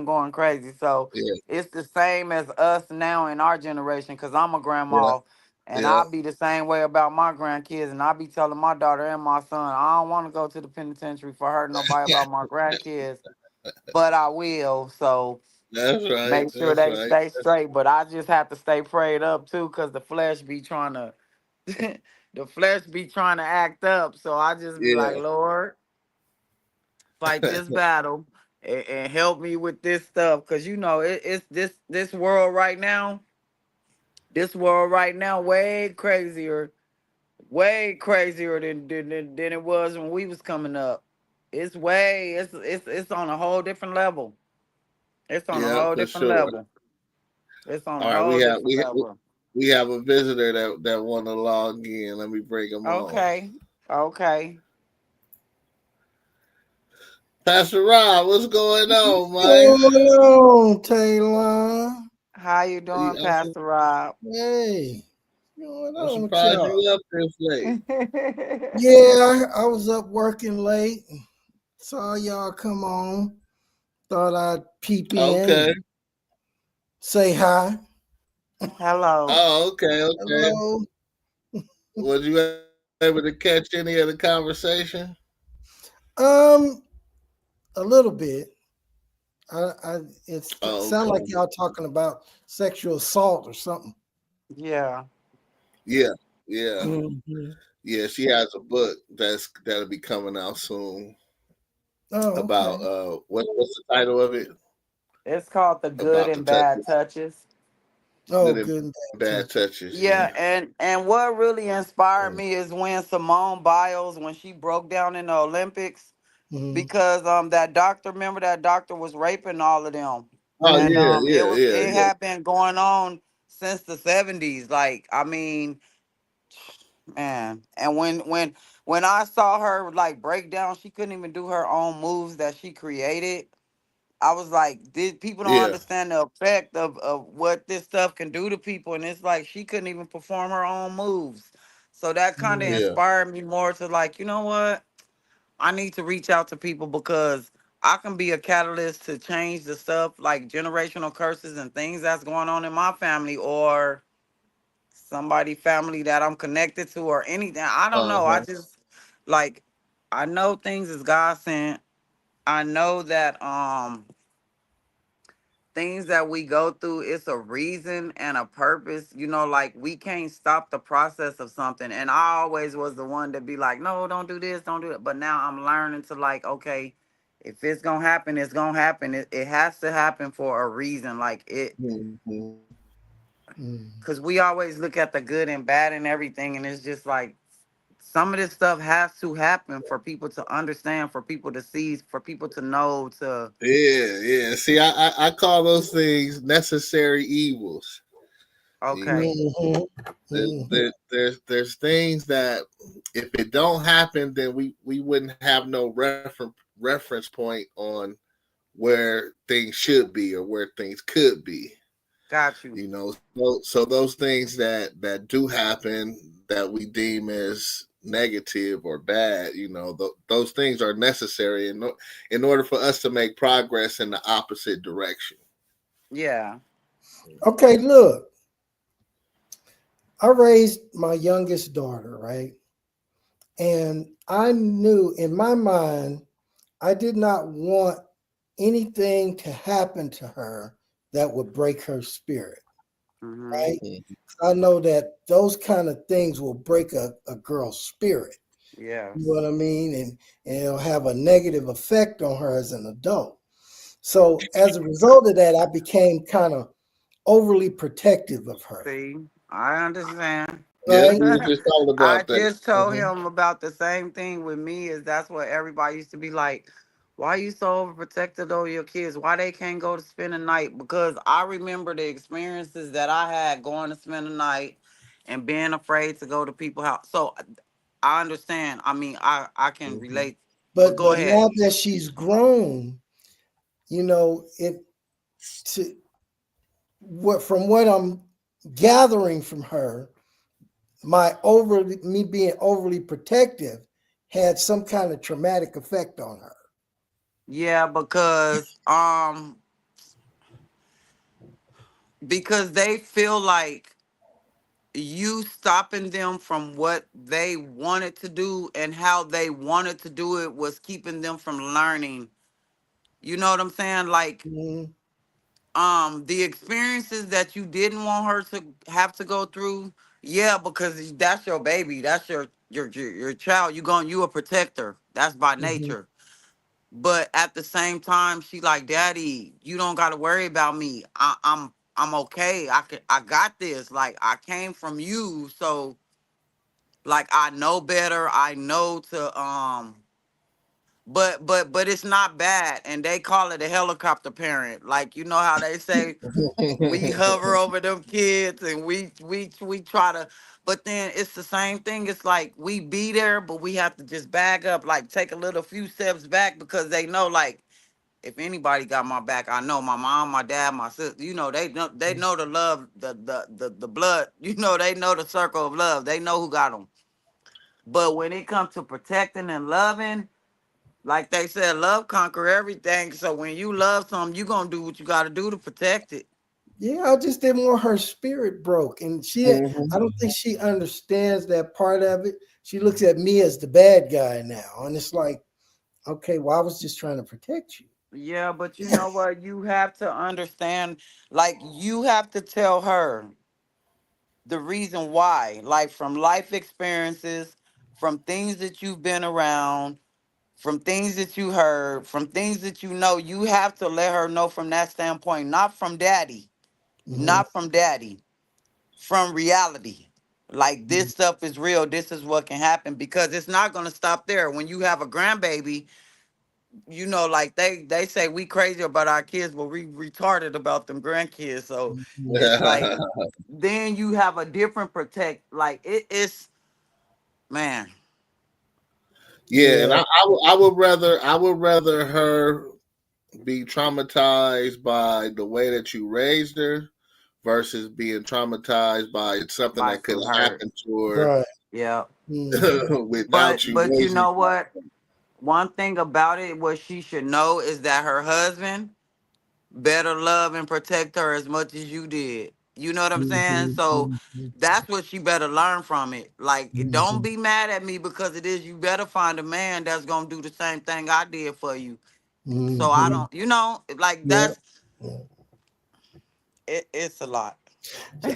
S8: going crazy. So
S7: Yeah.
S8: it's the same as us now in our generation, because I'm a
S7: Yeah.
S8: grandma and
S7: Yeah.
S8: I'll be the same way about my grandkids, and I'll be telling my daughter and my son, I don't want to go to the penitentiary for hurting nobody
S7: Yeah.
S8: about my grandkids, but I will. So
S7: That's right.
S8: make sure
S7: That's
S8: they
S7: right.
S8: stay straight. But I just have to stay prayed up too, cause the flesh be trying to, the flesh be trying to act up. So I just be like,
S7: Yeah.
S8: Lord, fight this battle and help me with this stuff, cause you know it's this world right now. This world right now way crazier than it was when we was coming up. It's on a whole different level. It's on a
S7: Yeah,
S8: whole
S7: for
S8: different
S7: sure.
S8: level. It's on
S7: All
S8: a
S7: right,
S8: whole different level.
S7: we have a visitor that want to log in. Let me bring him on.
S8: Okay. Okay.
S7: Pastor Rob, what's going on, man?
S13: Going on, Taylor?
S8: How you doing, Pastor Rob?
S13: Hey, what's going
S7: I'm
S13: on with
S7: surprised
S13: y'all?
S7: you up this late.
S13: Yeah, I was up working late. Saw y'all come on. Thought I'd peep in
S7: Okay.
S13: and say hi.
S8: Hello.
S7: Oh, okay, okay.
S13: Hello.
S7: Was you able to catch any of the conversation?
S13: Um, a little bit. I it
S7: Oh,
S13: sound like
S7: okay.
S13: y'all talking about sexual assault or something.
S8: Yeah.
S7: Yeah, yeah,
S13: Hmm.
S7: yeah. She has a book that'll be coming out soon
S13: Oh,
S7: about
S13: okay.
S7: what's the title of it?
S8: It's called The Good
S7: About the
S8: and Bad
S7: touches,
S8: Touches.
S13: Oh,
S7: good and
S13: good and bad
S7: bad
S13: touch.
S7: touches.
S8: Yeah,
S7: Yeah.
S8: and what really inspired
S13: Mm-hmm.
S8: me is when Simone Biles, when she broke down in the Olympics, because that doctor, remember that doctor was raping all of them.
S7: Oh
S8: And
S13: Mm-hmm.
S7: yeah, yeah, yeah,
S8: it
S7: yeah,
S8: had been going on since the 70s. Like, I mean, man. And when I saw her like break down, she couldn't even do her own moves that she created. I was like, people don't
S7: yeah,
S8: understand the effect of what this stuff can do to people. And it's like she couldn't even perform her own moves. So that kind of
S7: yeah.
S8: inspired me more to like, you know what? I need to reach out to people because I can be a catalyst to change the stuff like generational curses and things that's going on in my family or somebody family that I'm connected to or anything. I don't
S7: Uh
S8: know. I
S7: huh.
S8: just like I know things is God sent. I know that things that we go through, it's a reason and a purpose. You know, like we can't stop the process of something. And I always was the one to be like, no, don't do this, don't do it. But now I'm learning to like, okay, if it's gonna happen, it's gonna happen. It has to happen for a reason. Like it,
S7: Mm-hmm.
S8: because we always look at the good and bad and everything, and it's just like some of this stuff has to happen for people to understand, for people to see, for people to know. To
S7: Yeah, yeah. See, I call those things necessary evils. You know,
S8: okay,
S13: Mm-hmm.
S7: there's things that if it don't happen, then we wouldn't have no reference point on where things should be or where things could be.
S8: got you.
S7: You know, so those things that do happen that we deem as negative or bad, you know, those things are necessary in order for us to make progress in the opposite direction.
S8: Yeah.
S13: Okay, look, I raised my youngest daughter, right? And I knew in my mind, I did not want anything to happen to her that would break her spirit,
S8: Mm-hmm.
S13: right? I know that those kind of things will break a girl's spirit. You know
S8: Yes.
S13: what I mean? And it'll have a negative effect on her as an adult. So as a result of that, I became kind of overly protective of her,
S8: See, I understand.
S7: Yeah,
S13: right?
S7: we were just talking
S8: I
S7: about that.
S8: just told
S7: Mhm.
S8: him about the same thing with me. Is that's what everybody used to be like. Why you so overprotective over your kids? Why they can't go to spend the night? Because I remember the experiences that I had going to spend the night and being afraid to go to people's house. So I understand. I mean, I can
S7: Mhm.
S8: relate. But go
S13: But
S8: ahead.
S13: now that she's grown, it to what from what I'm gathering from her, me being overly protective had some kind of traumatic effect on her.
S8: Yeah, because they feel like you stopping them from what they wanted to do and how they wanted to do it was keeping them from learning. You know what I'm saying? Like
S13: Mhm,
S8: the experiences that you didn't want her to have to go through, yeah, because that's your baby, that's your child. You a protector, that's by
S13: mhm.
S8: nature. But at the same time, she like, Daddy, you don't got to worry about me. I'm okay. I got this. Like I came from you, so like I know better. I know to but it's not bad, and they call it a helicopter parent. Like you know how they say we hover over them kids and we try to, but then it's the same thing. It's like we be there, but we have to just back up, like take a little few steps back because they know like if anybody got my back, I know my mom, my dad, my sister. You know they know the love, the blood. You know they know the circle of love. They know who got them. But when it comes to protecting and loving, like they said, love conquer everything. So when you love something, you gonna do what you gotta do to protect it.
S13: Yeah, I just didn't want her spirit broke, and I don't think she understands that part of it. She looks at me as the bad guy now, and it's like, okay, well, I was just trying to protect you.
S8: Yeah, but you know what? You have to understand, like you have to tell her the reason why, like from life experiences, from things that you've been around, from things that you heard, from things that you know. You have to let her know from that standpoint, not from daddy,
S13: Hmm.
S8: not from daddy, from reality. Like this stuff is real. This is what can happen because it's not gonna stop there. When you have a grandbaby, like they say we crazy about our kids, but we retarded about them grandkids. So it's like then you have a different protect. Like it's man.
S7: Yeah, and
S13: Yeah,
S7: I would rather her be traumatized by the way that you raised her versus being traumatized by something
S8: By
S7: that could
S8: some
S7: have
S8: hurt.
S7: happened to her
S13: right.
S8: Yeah.
S7: without
S8: But
S7: you
S8: but you
S7: raising
S8: know what? One thing about it, what she should know is that her husband better love and protect her as much as you did. You know what I'm saying?
S13: Mhm,
S8: So
S13: mhm,
S8: that's what she better learn from it. Like, don't
S13: mhm,
S8: be mad at me because it is. You better find a man that's gonna do the same thing I did for you. So I
S13: mhm.
S8: don't, like
S13: Yeah.
S8: that's it. It's a lot.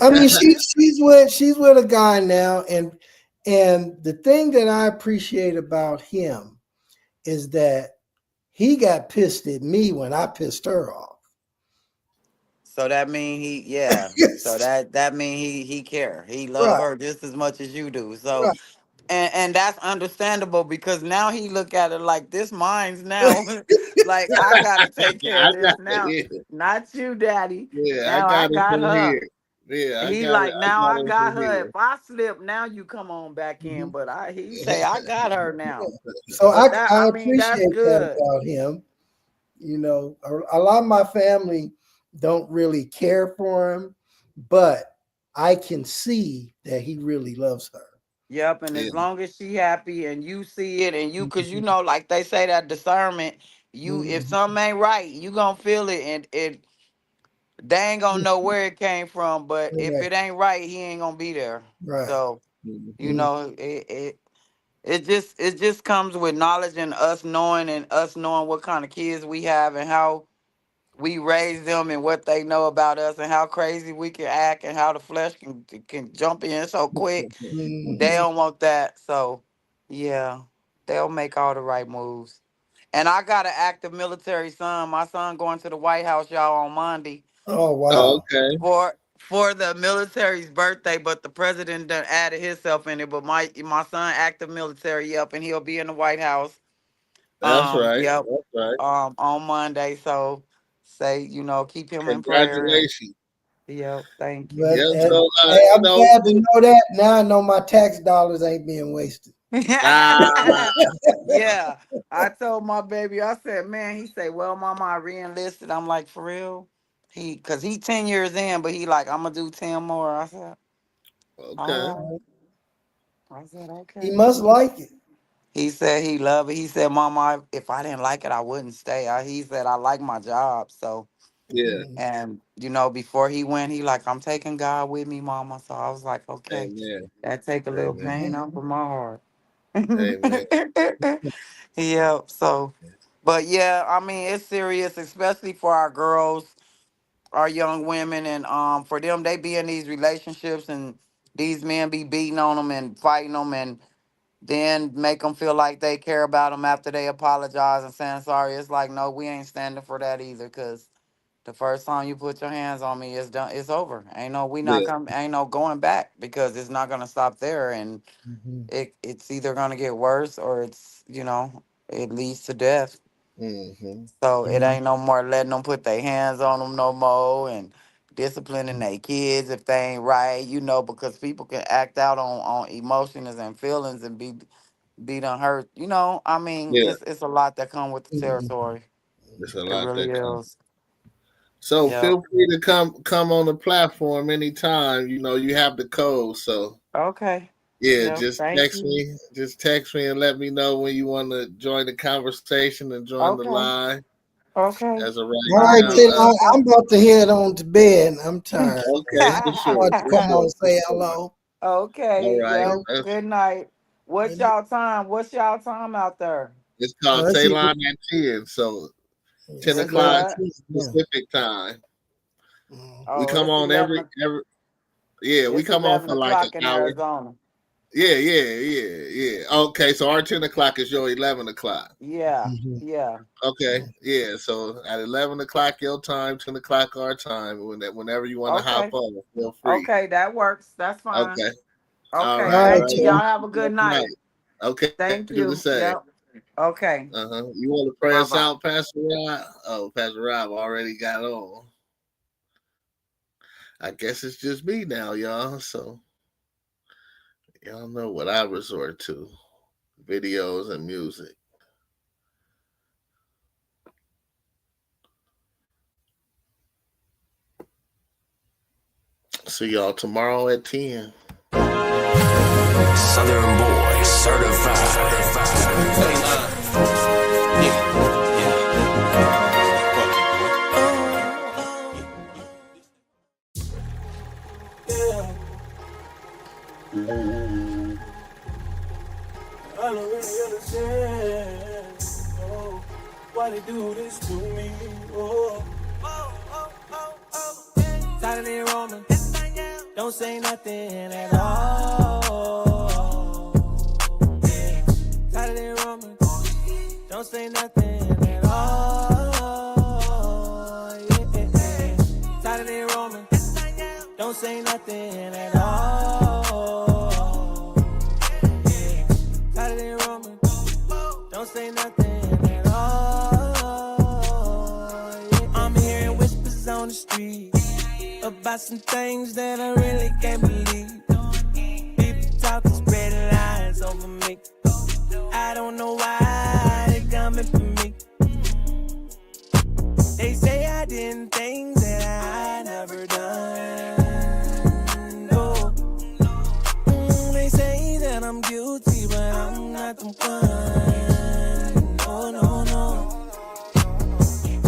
S13: I mean, she's with a guy now, and the thing that I appreciate about him is that he got pissed at me when I pissed her off.
S8: So that mean yeah. So
S13: Yes.
S8: that mean he care. He love
S13: Right,
S8: her just as much as you do. So
S13: right.
S8: and that's understandable because now he look at it like this mine's now. Like I gotta take care
S7: I
S8: of this
S7: got
S8: now,
S7: it.
S8: not you, daddy.
S7: Yeah, I
S8: Now I
S7: got it
S8: got
S7: from
S8: her.
S7: here. Yeah, I
S8: He
S7: got it.
S8: like
S7: I
S8: now
S7: got
S8: I
S7: it
S8: got
S7: from
S8: her.
S7: here.
S8: If I slip, now you come on back in.
S13: Mhm.
S8: But he say I got her now.
S13: So
S8: But that
S13: I
S8: I mean that's
S13: appreciate that
S8: good.
S13: about him. A lot of my family don't really care for him, but I can see that he really loves her.
S8: Yep, and
S7: Yeah.
S8: as long as she happy and you see it and you cause
S13: Mhm,
S8: like they say that discernment, you if
S13: mhm,
S8: something ain't right, you gonna feel it and it they ain't gonna know where it came from. But if
S13: Right.
S8: it ain't right, he ain't gonna be there.
S13: Right.
S8: So you
S7: Mhm.
S8: know, it just comes with knowledge and us knowing what kind of kids we have and how we raise them and what they know about us and how crazy we can act and how the flesh can jump in so quick. They
S13: Mm-hmm.
S8: don't want that. So yeah, they'll make all the right moves. And I got an active military son. My son going to the White House, y'all, on Monday
S13: Oh
S7: Oh,
S13: wow.
S7: okay.
S8: for the military's birthday, but the president done added himself in it. But my son active military, yep, and he'll be in the White House.
S7: That's right.
S8: Yep.
S7: That's right.
S8: On Monday. So say, keep him in prayer and
S7: Congratulations.
S8: yep, thank you.
S13: But
S7: Yeah. So,
S13: hey, I'm
S7: no.
S13: glad to know that. Now I know my tax dollars ain't being wasted.
S7: Ah,
S8: Yeah. I told my baby, I said, man, he said, well, mama, I re-enlisted. I'm like, for real? Cause he 10 years in, but he like, I'm gonna do 10 more. I said,
S7: okay.
S8: all right. I said,
S13: He
S8: okay.
S13: must like it.
S8: He said he loved it. He said, mama, if I didn't like it, I wouldn't stay. He said, I like my job. So,
S7: Yeah.
S13: Mm-hmm.
S8: and before he went, he like, I'm taking God with me, mama. So I was like, okay,
S7: Amen.
S8: that take a little
S7: Amen.
S8: pain off of my heart.
S7: Amen.
S8: Yeah. So, but yeah, I mean, it's serious, especially for our girls, our young women, and for them, they be in these relationships, and these men be beating on them and fighting them, and then make them feel like they care about them after they apologize and saying sorry. It's like, no, we ain't standing for that either, cause the first time you put your hands on me, it's done. It's over. Ain't no, we not
S7: Yeah.
S8: coming. Ain't no going back because it's not gonna stop there, and
S13: Mm-hmm.
S8: it's either gonna get worse or it leads to death.
S7: Mm-hmm.
S8: So it ain't no more letting them put their hands on them no more and disciplining their kids if they ain't right, because people can act out on emotions and feelings and be done hurt. I mean,
S7: Yeah.
S8: it's a lot that come with the
S13: Mm-hmm.
S8: territory.
S7: It's a
S8: It
S7: lot
S8: really
S7: that comes.
S8: is.
S7: So
S8: Yep.
S7: feel free to come on the platform anytime. You have the code. So
S8: Okay.
S7: yeah,
S8: Yep.
S7: just
S8: Thank
S7: text
S8: you.
S7: me. Just text me and let me know when you want to join the conversation and join the
S8: Okay.
S7: live.
S8: Okay.
S7: As of right
S13: All
S8: I
S13: right,
S7: now.
S13: Taylor,
S8: appreciate that.
S13: I'm about to head on to bed. I'm tired.
S7: Okay, for
S13: I
S7: sure.
S13: want to
S7: For
S13: come on
S7: sure.
S13: and
S7: For
S13: say
S7: sure.
S13: hello.
S7: All
S8: Okay.
S7: right.
S8: Yep. Good night. What's y'all time? What's y'all time out there?
S7: It's called
S13: Let's see.
S7: Talon at 10. So 10
S8: It's
S13: 11
S7: o'clock
S8: what?
S13: now.
S7: Pacific time. We
S8: Oh,
S7: come
S8: it's
S7: on
S8: 11.
S7: we
S8: It's
S7: come on
S8: 11
S7: for like an
S8: o'clock in
S7: hour.
S8: Arizona.
S7: Yeah. Okay, so our 10 o'clock is your 11 o'clock.
S8: Yeah.
S13: Mm-hmm.
S8: Yeah.
S7: Okay, yeah. So at 11 o'clock your time, 10 o'clock our time, whenever you want to hop
S8: Okay.
S7: on, feel free.
S8: Okay. That works. That's fine.
S7: Okay. All
S8: Okay.
S13: All
S7: right,
S13: right,
S8: Thank
S7: right.
S8: you.
S7: You
S8: Y'all
S13: Taylor.
S8: have a good
S7: have a night.
S8: night.
S7: Okay,
S8: Thank
S7: do the
S8: you.
S7: same.
S8: Yep. Okay.
S7: You want to pray
S8: Bye
S7: us
S8: bye.
S7: out, Pastor Rob? Oh, Pastor Rob already got on. I guess it's just me now, y'all. So y'all know what I resort to: videos and music. See y'all tomorrow at 10.
S1: Southern boy, certified.
S2: I don't really understand, oh, why they do this to me, oh. Saturday Roman, don't say nothing at all. Saturday Roman, don't say nothing at all. Yeah. Saturday Roman, don't say nothing at all. Saturday Roman, don't say nothing at all. Yeah. I'm hearing whispers on the street about some things that I really can't believe. People talking, spreading lies over me. I don't know why they coming for me. They say I did things that I never done. No. They say that I'm guilty, but I'm not the one. No.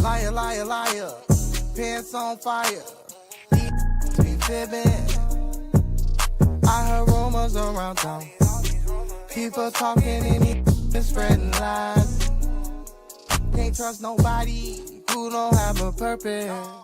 S12: Liar, liar, liar. pants on fire. These be fibbing. I heard rumors around town. People talking and spreading lies. Can't trust nobody who don't have a purpose.